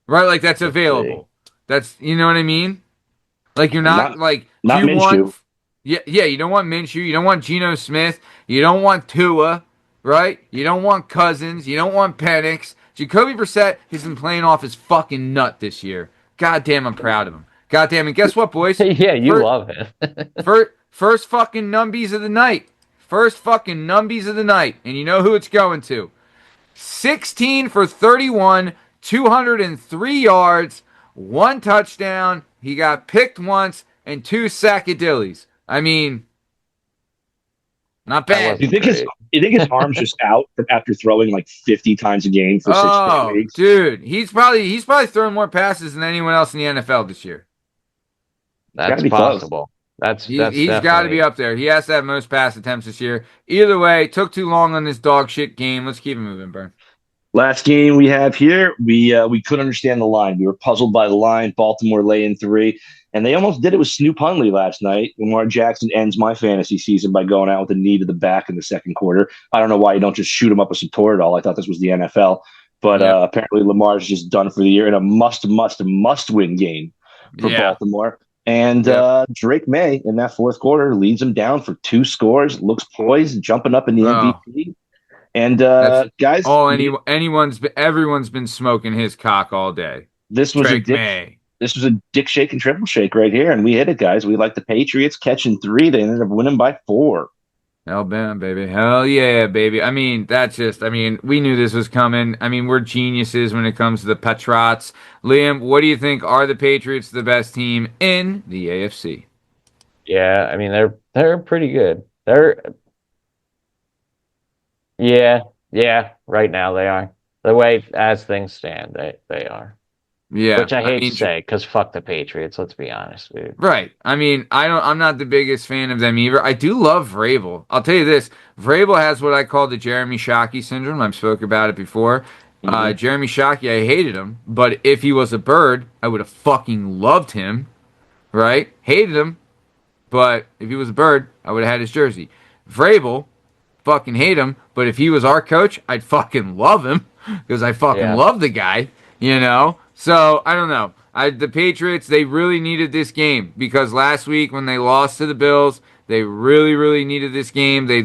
Right, like that's available. That's, you know what I mean? Like you're not Minshew. Yeah, you don't want Minshew. You don't want Geno Smith. You don't want Tua, right? You don't want Cousins. You don't want Penix. Jacoby Brissett has been playing off his fucking nut this year. Goddamn, I'm proud of him. Goddamn, and guess what, boys? Yeah, you love him. First fucking numbies of the night. First fucking numbies of the night. And you know who it's going to. 16 for 31, 203 yards, 1 touchdown. He got picked once and 2 sackadillies. I mean, not bad. You think his arm's just out after throwing like 50 times a game for 6 weeks? Dude, he's probably thrown more passes than anyone else in the NFL this year. That's possible. He's got to be up there. He has to have most pass attempts this year. Either way, took too long on this dog shit game. Let's keep it moving, Bern. Last game we have here, we couldn't understand the line. We were puzzled by the line. Baltimore laying 3, and they almost did it with Snoop Hundley last night. Lamar Jackson ends my fantasy season by going out with a knee to the back in the second quarter. I don't know why you don't just shoot him up with some Toradol. I thought this was the NFL, but apparently Lamar's just done for the year in a must-win game for Baltimore. And Drake May in that fourth quarter leads them down for 2 scores, looks poised, jumping up in the MVP. And guys, everyone's been smoking his cock all day. This was a dick shake and triple shake right here, and we hit it, guys. We like the Patriots catching 3. They ended up winning by 4. Hell baby. Hell yeah, baby. I mean, we knew this was coming. I mean, we're geniuses when it comes to the Patriots. Liam, what do you think? Are the Patriots the best team in the AFC? Yeah, I mean, they're pretty good. Yeah, right now they are. The way as things stand, they are. Yeah, Which I hate to say, because fuck the Patriots. Let's be honest, dude. right. I mean, I'm not the biggest fan of them either. I do love Vrabel. I'll tell you this: Vrabel has what I call the Jeremy Shockey syndrome. I've spoke about it before. Jeremy Shockey, I hated him, but if he was a bird, I would have fucking loved him. Right? Hated him, but if he was a bird, I would have had his jersey. Vrabel, fucking hate him, but if he was our coach, I'd fucking love him because I fucking love the guy, you know? So, I don't know. The Patriots, they really needed this game because last week when they lost to the Bills, they really, really needed this game. They,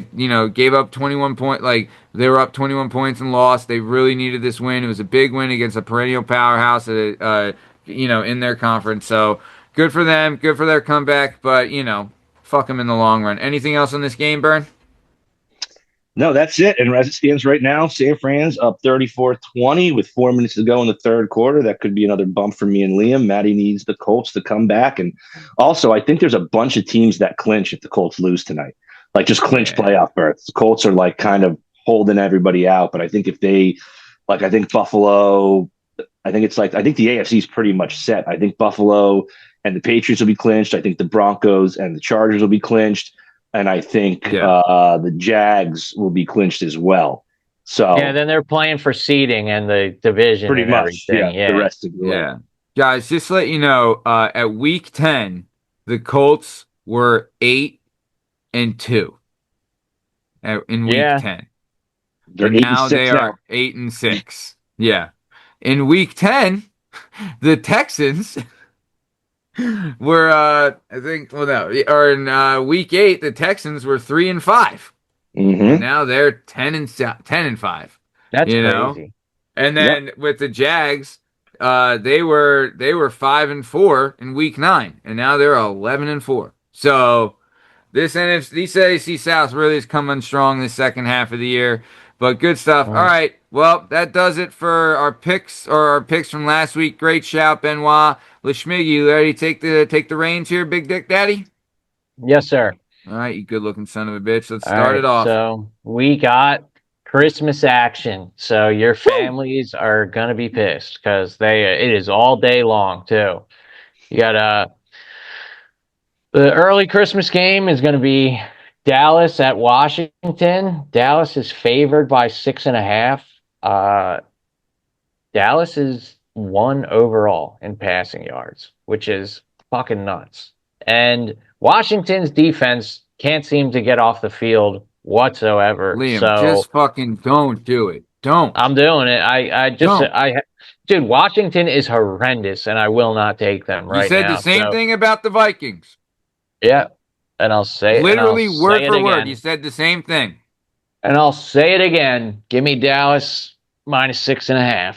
gave up 21 points, like they were up 21 points and lost. They really needed this win. It was a big win against a perennial powerhouse, in their conference. So, good for them, good for their comeback, but, fuck them in the long run. Anything else on this game, Bern? No, that's it. And as it stands right now, San Fran's up 34-20 with 4 minutes to go in the third quarter. That could be another bump for me and Liam. Matty needs the Colts to come back. And also, I think there's a bunch of teams that clinch if the Colts lose tonight. Like, just clinch playoff berths. The Colts are, like, kind of holding everybody out. But I think if they, like, I think Buffalo, I think the AFC is pretty much set. I think Buffalo and the Patriots will be clinched. I think the Broncos and the Chargers will be clinched. And I think the Jags will be clinched as well. So then they're playing for seeding and the division. Pretty and much, everything. The rest of the way. Guys, just to let you know, at week 10, the Colts were 8-2 in week 10. They're and now they are 8-6. Yeah. In week 10, the Texans were in week 8 the Texans were 3-5. And now they're 10-5. That's crazy. And then with the Jags, they were 5-4 in week 9, and now they're 11-4. So this AFC South really is coming strong this second half of the year. But good stuff. All right. Well, that does it for our picks from last week. Great shout, Benoit. LeSchmiggy, you ready to take the reins here, Big Dick Daddy? Yes, sir. All right, you good-looking son of a bitch. Let's start it off. So we got Christmas action. So your families are gonna be pissed because it is all day long too. You got the early Christmas game is gonna be Dallas at Washington. Dallas is favored by 6.5. Dallas is 1 overall in passing yards, which is fucking nuts. And Washington's defense can't seem to get off the field whatsoever. Liam, just fucking don't do it. Don't. I'm doing it. Dude, Washington is horrendous, and I will not take them right now. You said the same thing about the Vikings. Yeah. And I'll say it. Literally word for word. You said the same thing. And I'll say it again. Give me Dallas -6.5.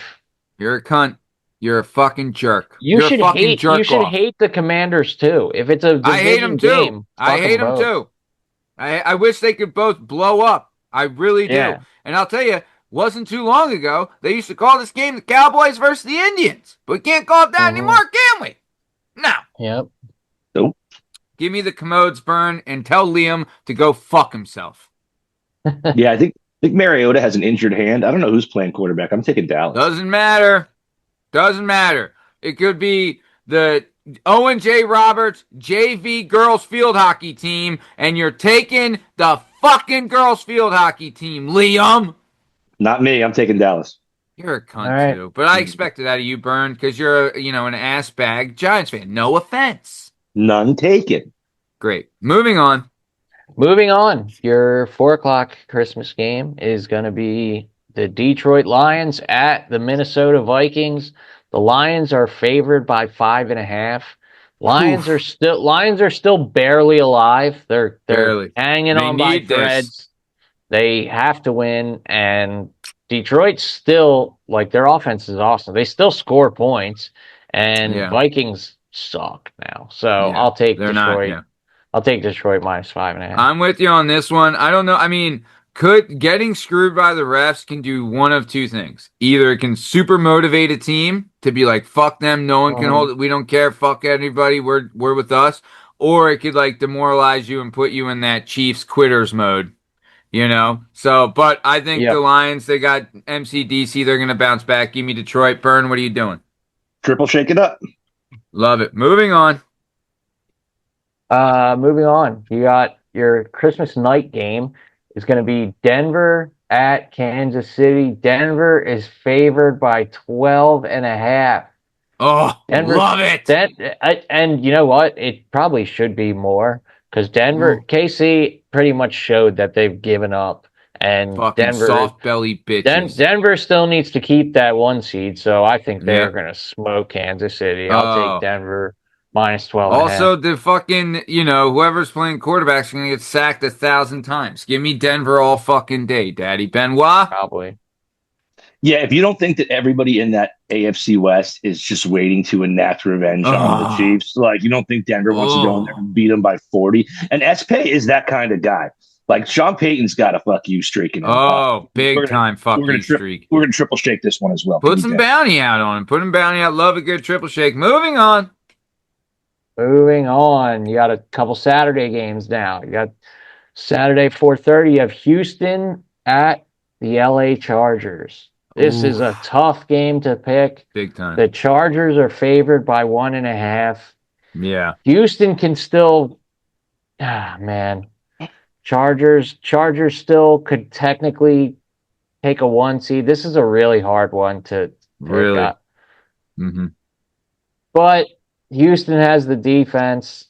You're a cunt. You're a fucking jerk. You should hate the Commanders too. If it's a I hate them too. Game, I hate them too. I wish they could both blow up. I really do. Yeah. And I'll tell you, wasn't too long ago, they used to call this game the Cowboys versus the Indians. But we can't call it that anymore, can we? No. Yep. Nope. Give me the commodes, Bern, and tell Liam to go fuck himself. Yeah, I think Mariota has an injured hand. I don't know who's playing quarterback. I'm taking Dallas. Doesn't matter. It could be the Owen J. Roberts JV girls field hockey team, and you're taking the fucking girls field hockey team, Liam. Not me. I'm taking Dallas. You're a cunt too. But I expected that of you, Bern, because you're an ass bag Giants fan. No offense. None taken. Great. Moving on. Your 4:00 Christmas game is going to be the Detroit Lions at the Minnesota Vikings. The Lions are favored by 5.5. Lions are still barely alive. They're barely hanging on by threads. They have to win, and Detroit's still, like, their offense is awesome. They still score points, and Vikings suck now. So I'll take Detroit. I'll take Detroit -5.5. I'm with you on this one. I don't know. I mean, getting screwed by the refs can do one of two things. Either it can super motivate a team to be like, fuck them, no one can hold it, we don't care, fuck anybody, we're with us. Or it could, like, demoralize you and put you in that Chiefs quitters mode. So, but I think the Lions, they got MCDC, they're going to bounce back. Give me Detroit. Bern, what are you doing? Triple shake it up. Love it. Moving on. Moving on. You got your Christmas night game is going to be Denver at Kansas City. Denver is favored by 12.5. Oh, Denver, love it. And you know what? It probably should be more because Denver, KC pretty much showed that they've given up. And fucking Denver, soft belly bitches. Denver still needs to keep that 1 seed, so I think they're going to smoke Kansas City. I'll take Denver minus 12. Also, the fucking, whoever's playing quarterback's going to get sacked 1,000 times. Give me Denver all fucking day, Daddy. Benoit? Probably. Yeah, if you don't think that everybody in that AFC West is just waiting to enact revenge on the Chiefs, like you don't think Denver wants to go in there and beat them by 40. And Espe is that kind of guy. Like Sean Payton's got a fuck you streak in him. Big time fuck you streak. We're going to triple shake this one as well. Put some bounty out on him. Put him bounty out. Love a good triple shake. Moving on. You got a couple Saturday games now. You got Saturday 4:30. You have Houston at the LA Chargers. This is a tough game to pick. Big time. The Chargers are favored by 1.5. Yeah. Houston can still, man. Chargers still could technically take a 1 seed. This is a really hard one to really. Mm-hmm. But Houston has the defense.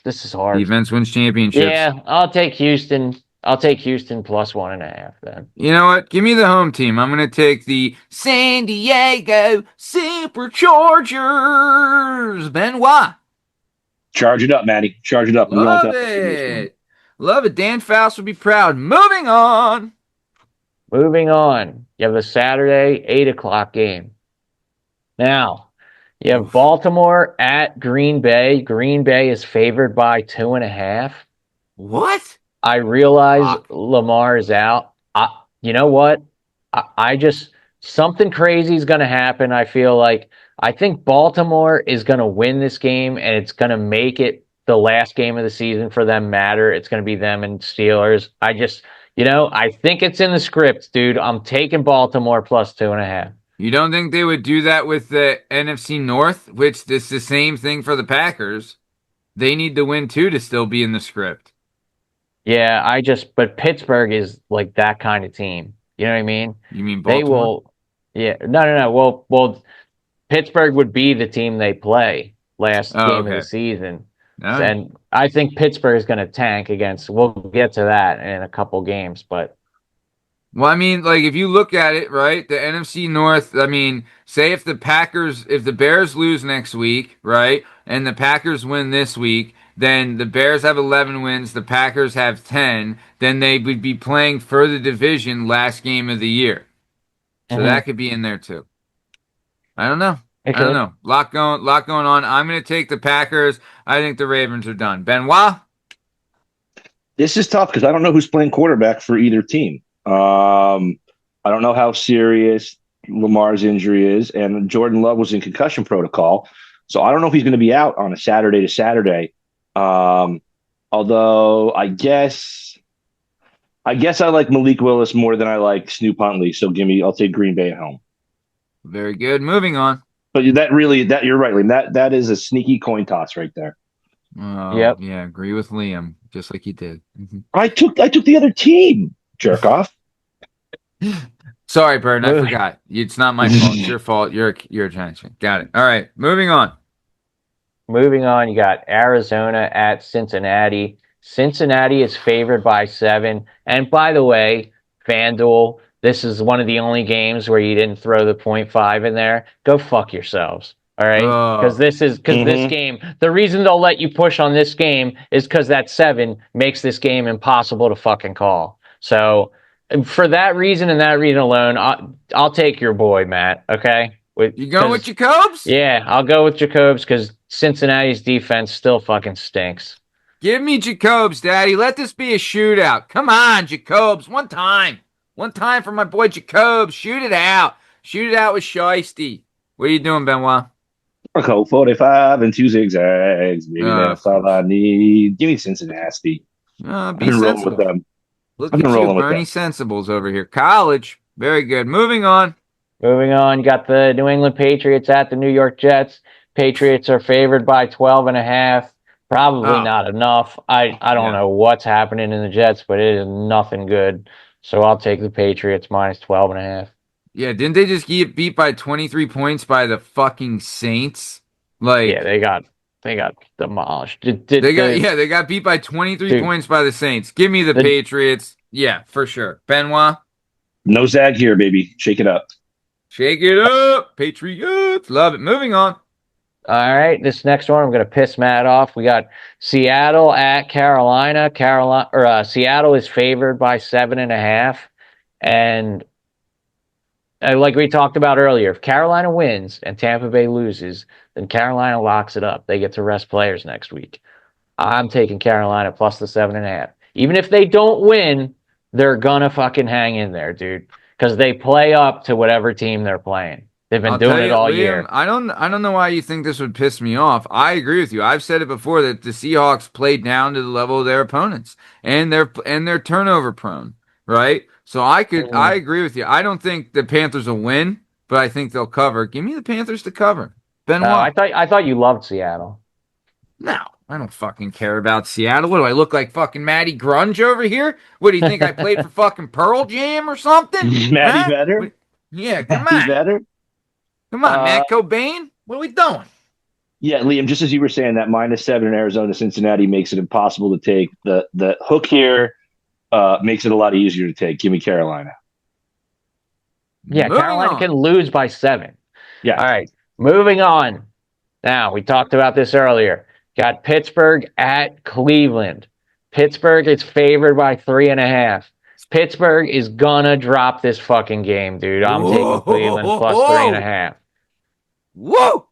This is hard. Defense wins championships. Yeah, I'll take Houston. I'll take Houston plus 1.5 then. You know what? Give me the home team. I'm going to take the San Diego Superchargers. Benoit. Charge it up, Maddie. Charge it up. Love it. Love it. Dan Faust would be proud. Moving on. You have the Saturday 8 o'clock game. Now, you have Baltimore at Green Bay. Green Bay is favored by 2.5. What? I realize Lamar is out. You know what? I just something crazy is going to happen. I feel like I think Baltimore is going to win this game, and it's going to make it the last game of the season for them matter. It's going to be them and Steelers. I think it's in the script, dude. I'm taking Baltimore plus 2.5. You don't think they would do that with the NFC North, which is the same thing for the Packers? They need to win too to still be in the script. Yeah, but Pittsburgh is like that kind of team. You know what I mean? You mean Baltimore? No. Well, Pittsburgh would be the team they play last game of the season. Right. And I think Pittsburgh is going to tank against, we'll get to that in a couple games, but. Well, I mean, like if you look at it, right, the NFC North, I mean, say if the Bears lose next week, right, and the Packers win this week, then the Bears have 11 wins, the Packers have 10, then they would be playing for the division last game of the year. So that could be in there too. I don't know. Okay. I don't know. Lot going on. I'm going to take the Packers. I think the Ravens are done. Benoit? This is tough because I don't know who's playing quarterback for either team. I don't know how serious Lamar's injury is, and Jordan Love was in concussion protocol. So I don't know if he's going to be out on a Saturday to Saturday. Although I guess I like Malik Willis more than I like Snoop Huntley. So I'll take Green Bay at home. Very good. Moving on. But you're right, Liam. That is a sneaky coin toss right there. Yep. Yeah, agree with Liam, just like you did. Mm-hmm. I took the other team. Jerk off. Sorry, Bern. I forgot. It's not my fault. It's your fault. You're a Giants fan. Got it. All right. Moving on. You got Arizona at Cincinnati. Cincinnati is favored by 7. And by the way, FanDuel, this is one of the only games where you didn't throw the 0.5 in there. Go fuck yourselves. All right? Because this game, the reason they'll let you push on this game is because that 7 makes this game impossible to fucking call. So for that reason and that reason alone, I'll take your boy, Matt. Okay? You going with Jacobs? Yeah, I'll go with Jacobs because Cincinnati's defense still fucking stinks. Give me Jacobs, Daddy. Let this be a shootout. Come on, Jacobs. One time for my boy Jacobs. Shoot it out. Shoot it out with Shiesty. What are you doing, Benoit? I'll go 45 and 2 zigzags. Maybe that's all I need. Give me Cincinnati. Be sensible. With them. Look at you, Bernie Sensibles over here. College. Very good. Moving on. Moving on, you got the New England Patriots at the New York Jets. Patriots are favored by 12.5. Probably not enough. I don't know what's happening in the Jets, but it is nothing good. So I'll take the Patriots minus 12.5. Yeah, didn't they just get beat by 23 points by the fucking Saints? Like, yeah, they got demolished. They got beat by 23 points by the Saints. Give me the Patriots. Yeah, for sure. Benoit? No zag here, baby. Shake it up. Shake it up, Patriots. Love it. Moving on. All right, this next one I'm going to piss Matt off. We got Seattle at Carolina. Seattle is favored by 7.5, and like we talked about earlier, if Carolina wins and Tampa Bay loses, then Carolina locks it up. They get to rest players next week. I'm taking Carolina plus the 7.5. Even if they don't win, they're gonna fucking hang in there, dude, because they play up to whatever team they're playing. They've been doing it all year. I don't know why you think this would piss me off. I agree with you. I've said it before that the Seahawks play down to the level of their opponents, and they're turnover prone, right? So I agree with you. I don't think the Panthers will win, but I think they'll cover. Give me the Panthers to cover. Benoit. I thought you loved Seattle. No, I don't fucking care about Seattle. What do I look like, fucking Matty Grunge over here? What do you think I played for fucking Pearl Jam or something? Matty better? Yeah, come on. Better? Come on, Matt Cobain. What are we doing? Yeah, Liam, just as you were saying, that -7 in Arizona, Cincinnati makes it impossible to take. The hook here makes it a lot easier to take. Give me Carolina. Yeah, Carolina can lose by 7. Yeah. All right, moving on. Now, we talked about this earlier. Got Pittsburgh at Cleveland. Pittsburgh is favored by 3.5. Pittsburgh is gonna drop this fucking game, dude. I'm taking Cleveland plus 3.5. Whoa!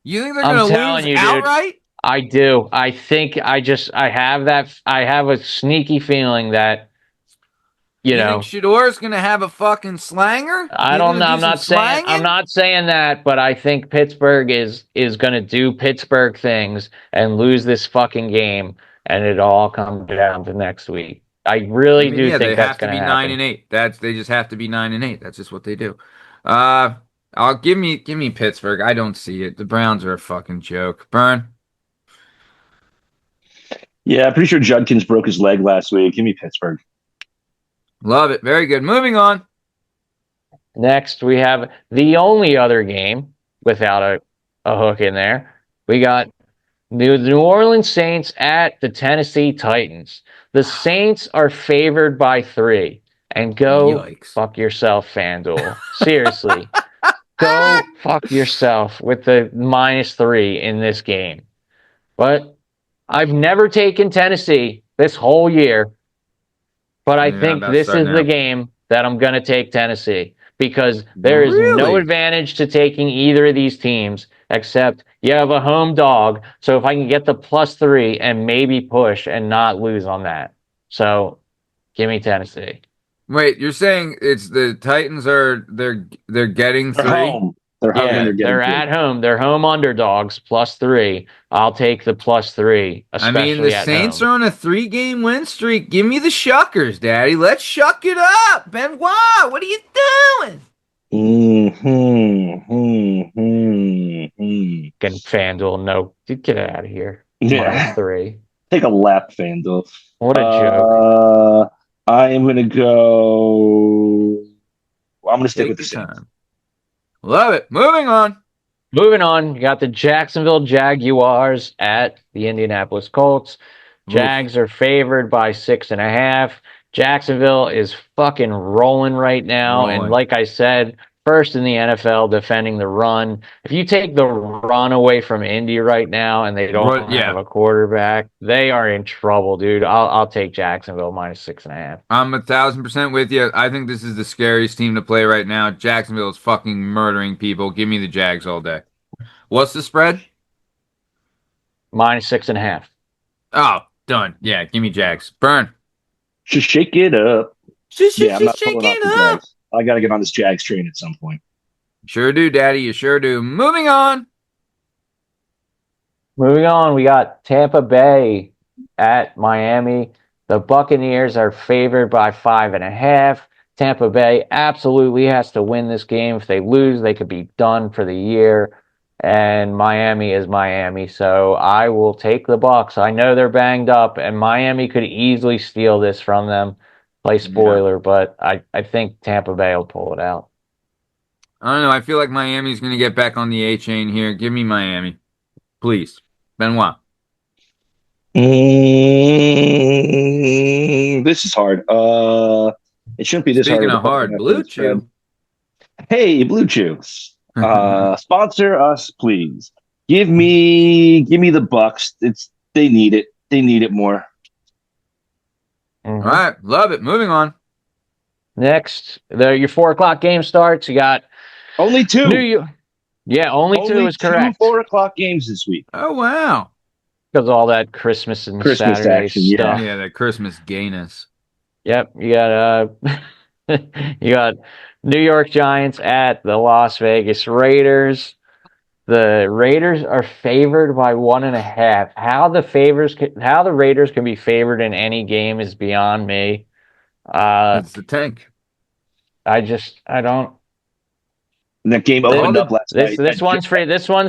You think they're gonna lose outright? Dude, I do. I think I have a sneaky feeling that you know, think Shador's gonna have a fucking slanger? I don't know. I'm not saying that, but I think Pittsburgh is gonna do Pittsburgh things and lose this fucking game, and it all come down to next week. I really do think that's going to happen. They have to be 9-8. They just have to be 9-8. That's just what they do. I'll give me Pittsburgh. I don't see it. The Browns are a fucking joke. Bern. Yeah, I'm pretty sure Judkins broke his leg last week. Give me Pittsburgh. Love it. Very good. Moving on. Next, we have the only other game without a hook in there. We got the New Orleans Saints at the Tennessee Titans. The Saints are favored by 3. And go fuck yourself, FanDuel. Seriously. Go fuck yourself with the -3 in this game. But I've never taken Tennessee this whole year. But I think this is the game that I'm going to take Tennessee. Because there is no advantage to taking either of these teams except you have a home dog. So if I can get the +3 and maybe push and not lose on that. So give me Tennessee. Wait, you're saying it's the Titans they're getting 3? Home. They're at home. They're home underdogs +3. I'll take the +3. I mean, the Saints are on a 3-game win streak. Give me the Shuckers, Daddy. Let's shuck it up. Benoit, what are you doing? Getting FanDuel, no. Get out of here. Yeah. -3. Take a lap, FanDuel. What a joke. I am going to go... I'm going to stick with the Saints. Love it. Moving on. You got the Jacksonville Jaguars at the Indianapolis Colts. Jags are favored by 6.5. Jacksonville is fucking rolling right now. And like I said, first in the NFL defending the run. If you take the run away from Indy right now and they don't have a quarterback, they are in trouble, dude. I'll take Jacksonville -6.5. I'm 1,000% with you. I think this is the scariest team to play right now. Jacksonville is fucking murdering people. Give me the Jags all day. What's the spread? -6.5. Oh, done. Yeah, give me Jags. Bern. Just shake it up. Shake it up. I got to get on this Jags train at some point. Sure do, Daddy. You sure do. Moving on. We got Tampa Bay at Miami. The Buccaneers are favored by 5.5. Tampa Bay absolutely has to win this game. If they lose, they could be done for the year. And Miami is Miami, so I will take the Bucs. I know they're banged up, and Miami could easily steal this from them. Play spoiler, but I think Tampa Bay will pull it out. I don't know. I feel like Miami's going to get back on the A chain here. Give me Miami, please. Benoit. This is hard. It shouldn't be this hard. Speaking of hard, Blue Chew. Hey, Blue Chew. Sponsor us, please. Give me the Bucs. They need it. They need it more. All right, love it. Moving on. Next, your 4:00 game starts. You got only two. Only two is correct. 4:00 games this week. Oh wow! Because all that Christmas and Saturday action, stuff. Yeah, that Christmas gayness. Yep, you got you got New York Giants at the Las Vegas Raiders. The Raiders are favored by 1.5. How the Raiders can be favored in any game is beyond me. It's the tank. I don't. And that game opened up last night. This one's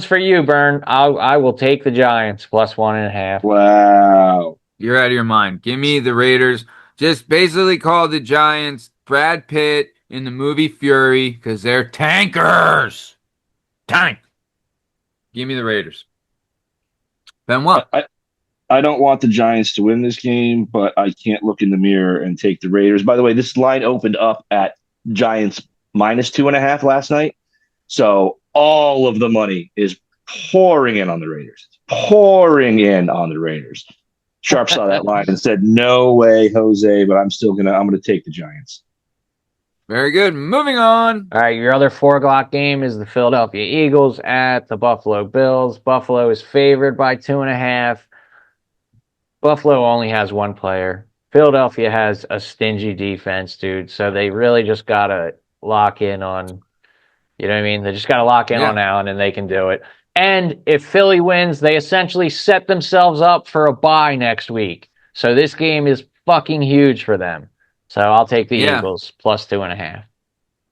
for you, Bern. I will take the Giants plus 1.5. Wow, you're out of your mind. Give me the Raiders. Just basically call the Giants Brad Pitt in the movie Fury because they're tankers. Tank. Give me the Raiders. Then what? I don't want the Giants to win this game, but I can't look in the mirror and take the Raiders. By the way, this line opened up at Giants minus 2.5 last night. So all of the money is pouring in on the Raiders. Sharp saw that line and said, "No way, Jose," but I'm gonna take the Giants. Very good. Moving on. All right, your other 4:00 game is the Philadelphia Eagles at the Buffalo Bills. Buffalo is favored by 2.5. Buffalo only has one player. Philadelphia has a stingy defense, dude. So they really just gotta lock in on, you know what I mean? They just gotta lock in on Allen, and they can do it. And if Philly wins, they essentially set themselves up for a bye next week. So this game is fucking huge for them. So I'll take the Eagles plus 2.5.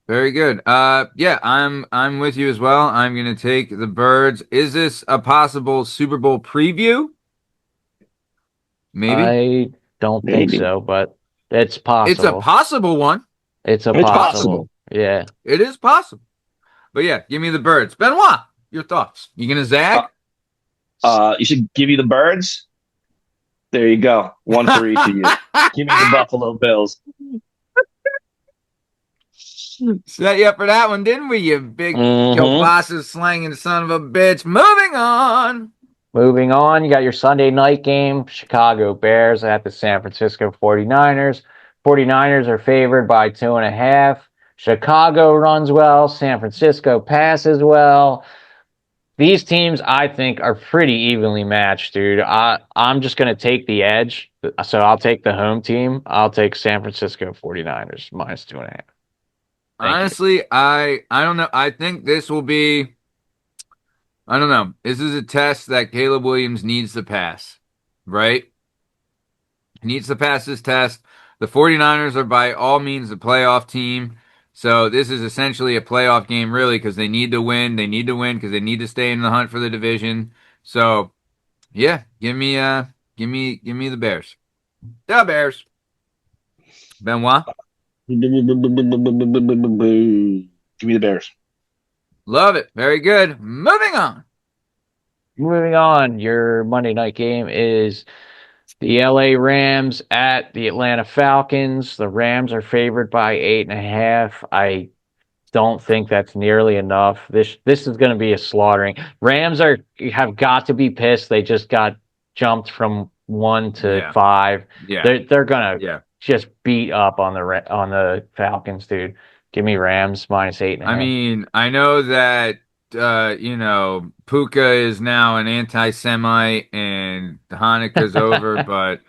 Very good. I'm with you as well. I'm gonna take the Birds. Is this a possible Super Bowl preview? Maybe. I don't think so, but it's possible. It's a possible one. It's possible. Yeah. It is possible. But yeah, give me the Birds. Benoit, your thoughts. You gonna zag? You should give you the Birds. There you go. One for each of you. Give me the Buffalo Bills. Set you up for that one, didn't we, you big kielbasa slanging son of a bitch? Moving on. You got your Sunday night game, Chicago Bears at the San Francisco 49ers. 49ers are favored by 2.5. Chicago runs well. San Francisco passes well. These teams, I think, are pretty evenly matched, dude. I'm just going to take the edge. So I'll take the home team. I'll take San Francisco 49ers minus 2.5. Honestly, I don't know. I think this will be, I don't know. This is a test that Caleb Williams needs to pass, right? He needs to pass this test. The 49ers are by all means a playoff team. So this is essentially a playoff game, really, because they need to win. They need to win because they need to stay in the hunt for the division. So, yeah, give me the Bears. The Bears. Benoit. Give me the Bears. Love it. Very good. Moving on. Your Monday night game is the LA Rams at the Atlanta Falcons. The Rams are favored by 8.5. I don't think that's nearly enough. This is going to be a slaughtering. Rams have got to be pissed. They just got jumped from 1 to 5. Yeah, they're going to just beat up on the Falcons, dude. Give me Rams minus 8.5. I mean, I know that Puka is now an anti-Semite and Hanukkah's over, but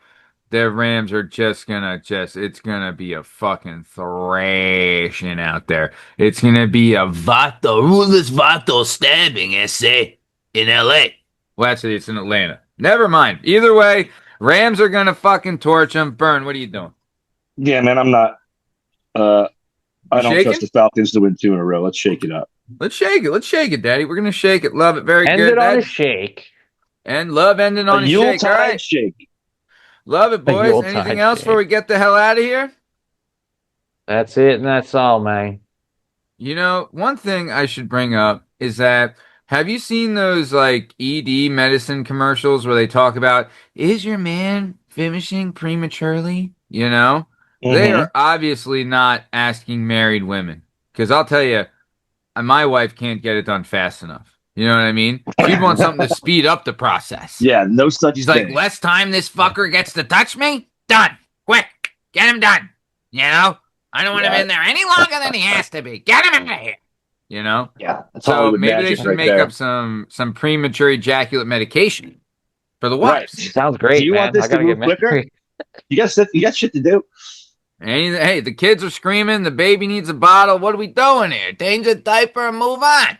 their Rams are it's gonna be a fucking thrashing out there. It's gonna be a ruthless Vato stabbing essay in LA. Well, actually, it's in Atlanta. Never mind. Either way, Rams are gonna fucking torch them. Bern, what are you doing? Yeah, man, I'm not I don't trust the Falcons to win 2 in a row. Let's shake it up. Let's shake it. Let's shake it, Daddy. We're going to shake it. Love it. Very good. End it on a shake. And love ending on a shake. All right. Shake. Love it, boys. Anything else before we get the hell out of here? That's it, and that's all, man. You know, one thing I should bring up is that have you seen those like ED medicine commercials where they talk about, is your man finishing prematurely? You know, they are obviously not asking married women. Because I'll tell you, my wife can't get it done fast enough. You know what I mean? She'd want something to speed up the process. Yeah, no such She's like, less time this fucker gets to touch me? Done. Quick. Get him done. You know? I don't want him in there any longer than he has to be. Get him out of here. You know? Yeah. So maybe they should make up some premature ejaculate medication for the wives. Right. Sounds great. Do you want this to move quicker? You got shit to do. Hey, the kids are screaming. The baby needs a bottle. What are we doing here? Change a diaper and move on.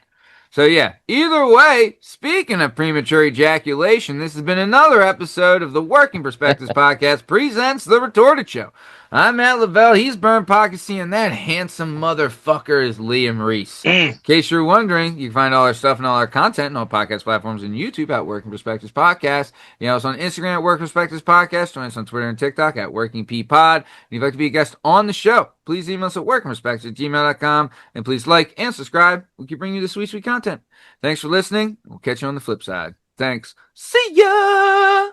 So yeah, either way, speaking of premature ejaculation, this has been another episode of the Working Perspectives Podcast presents The Retorted Show. I'm Matt Lavelle, he's Bern Podcasy, and that handsome motherfucker is Liam Reese. In case you're wondering, you can find all our stuff and all our content on all podcast platforms and YouTube at Working Perspectives Podcast. You know us on Instagram at Working Perspectives Podcast. Join us on Twitter and TikTok at Working P Pod. If you'd like to be a guest on the show, please email us at workingperspectives@gmail.com, and please like and subscribe. We keep bringing you the sweet content. Thanks for listening. We'll catch you on the flip side. Thanks. See ya!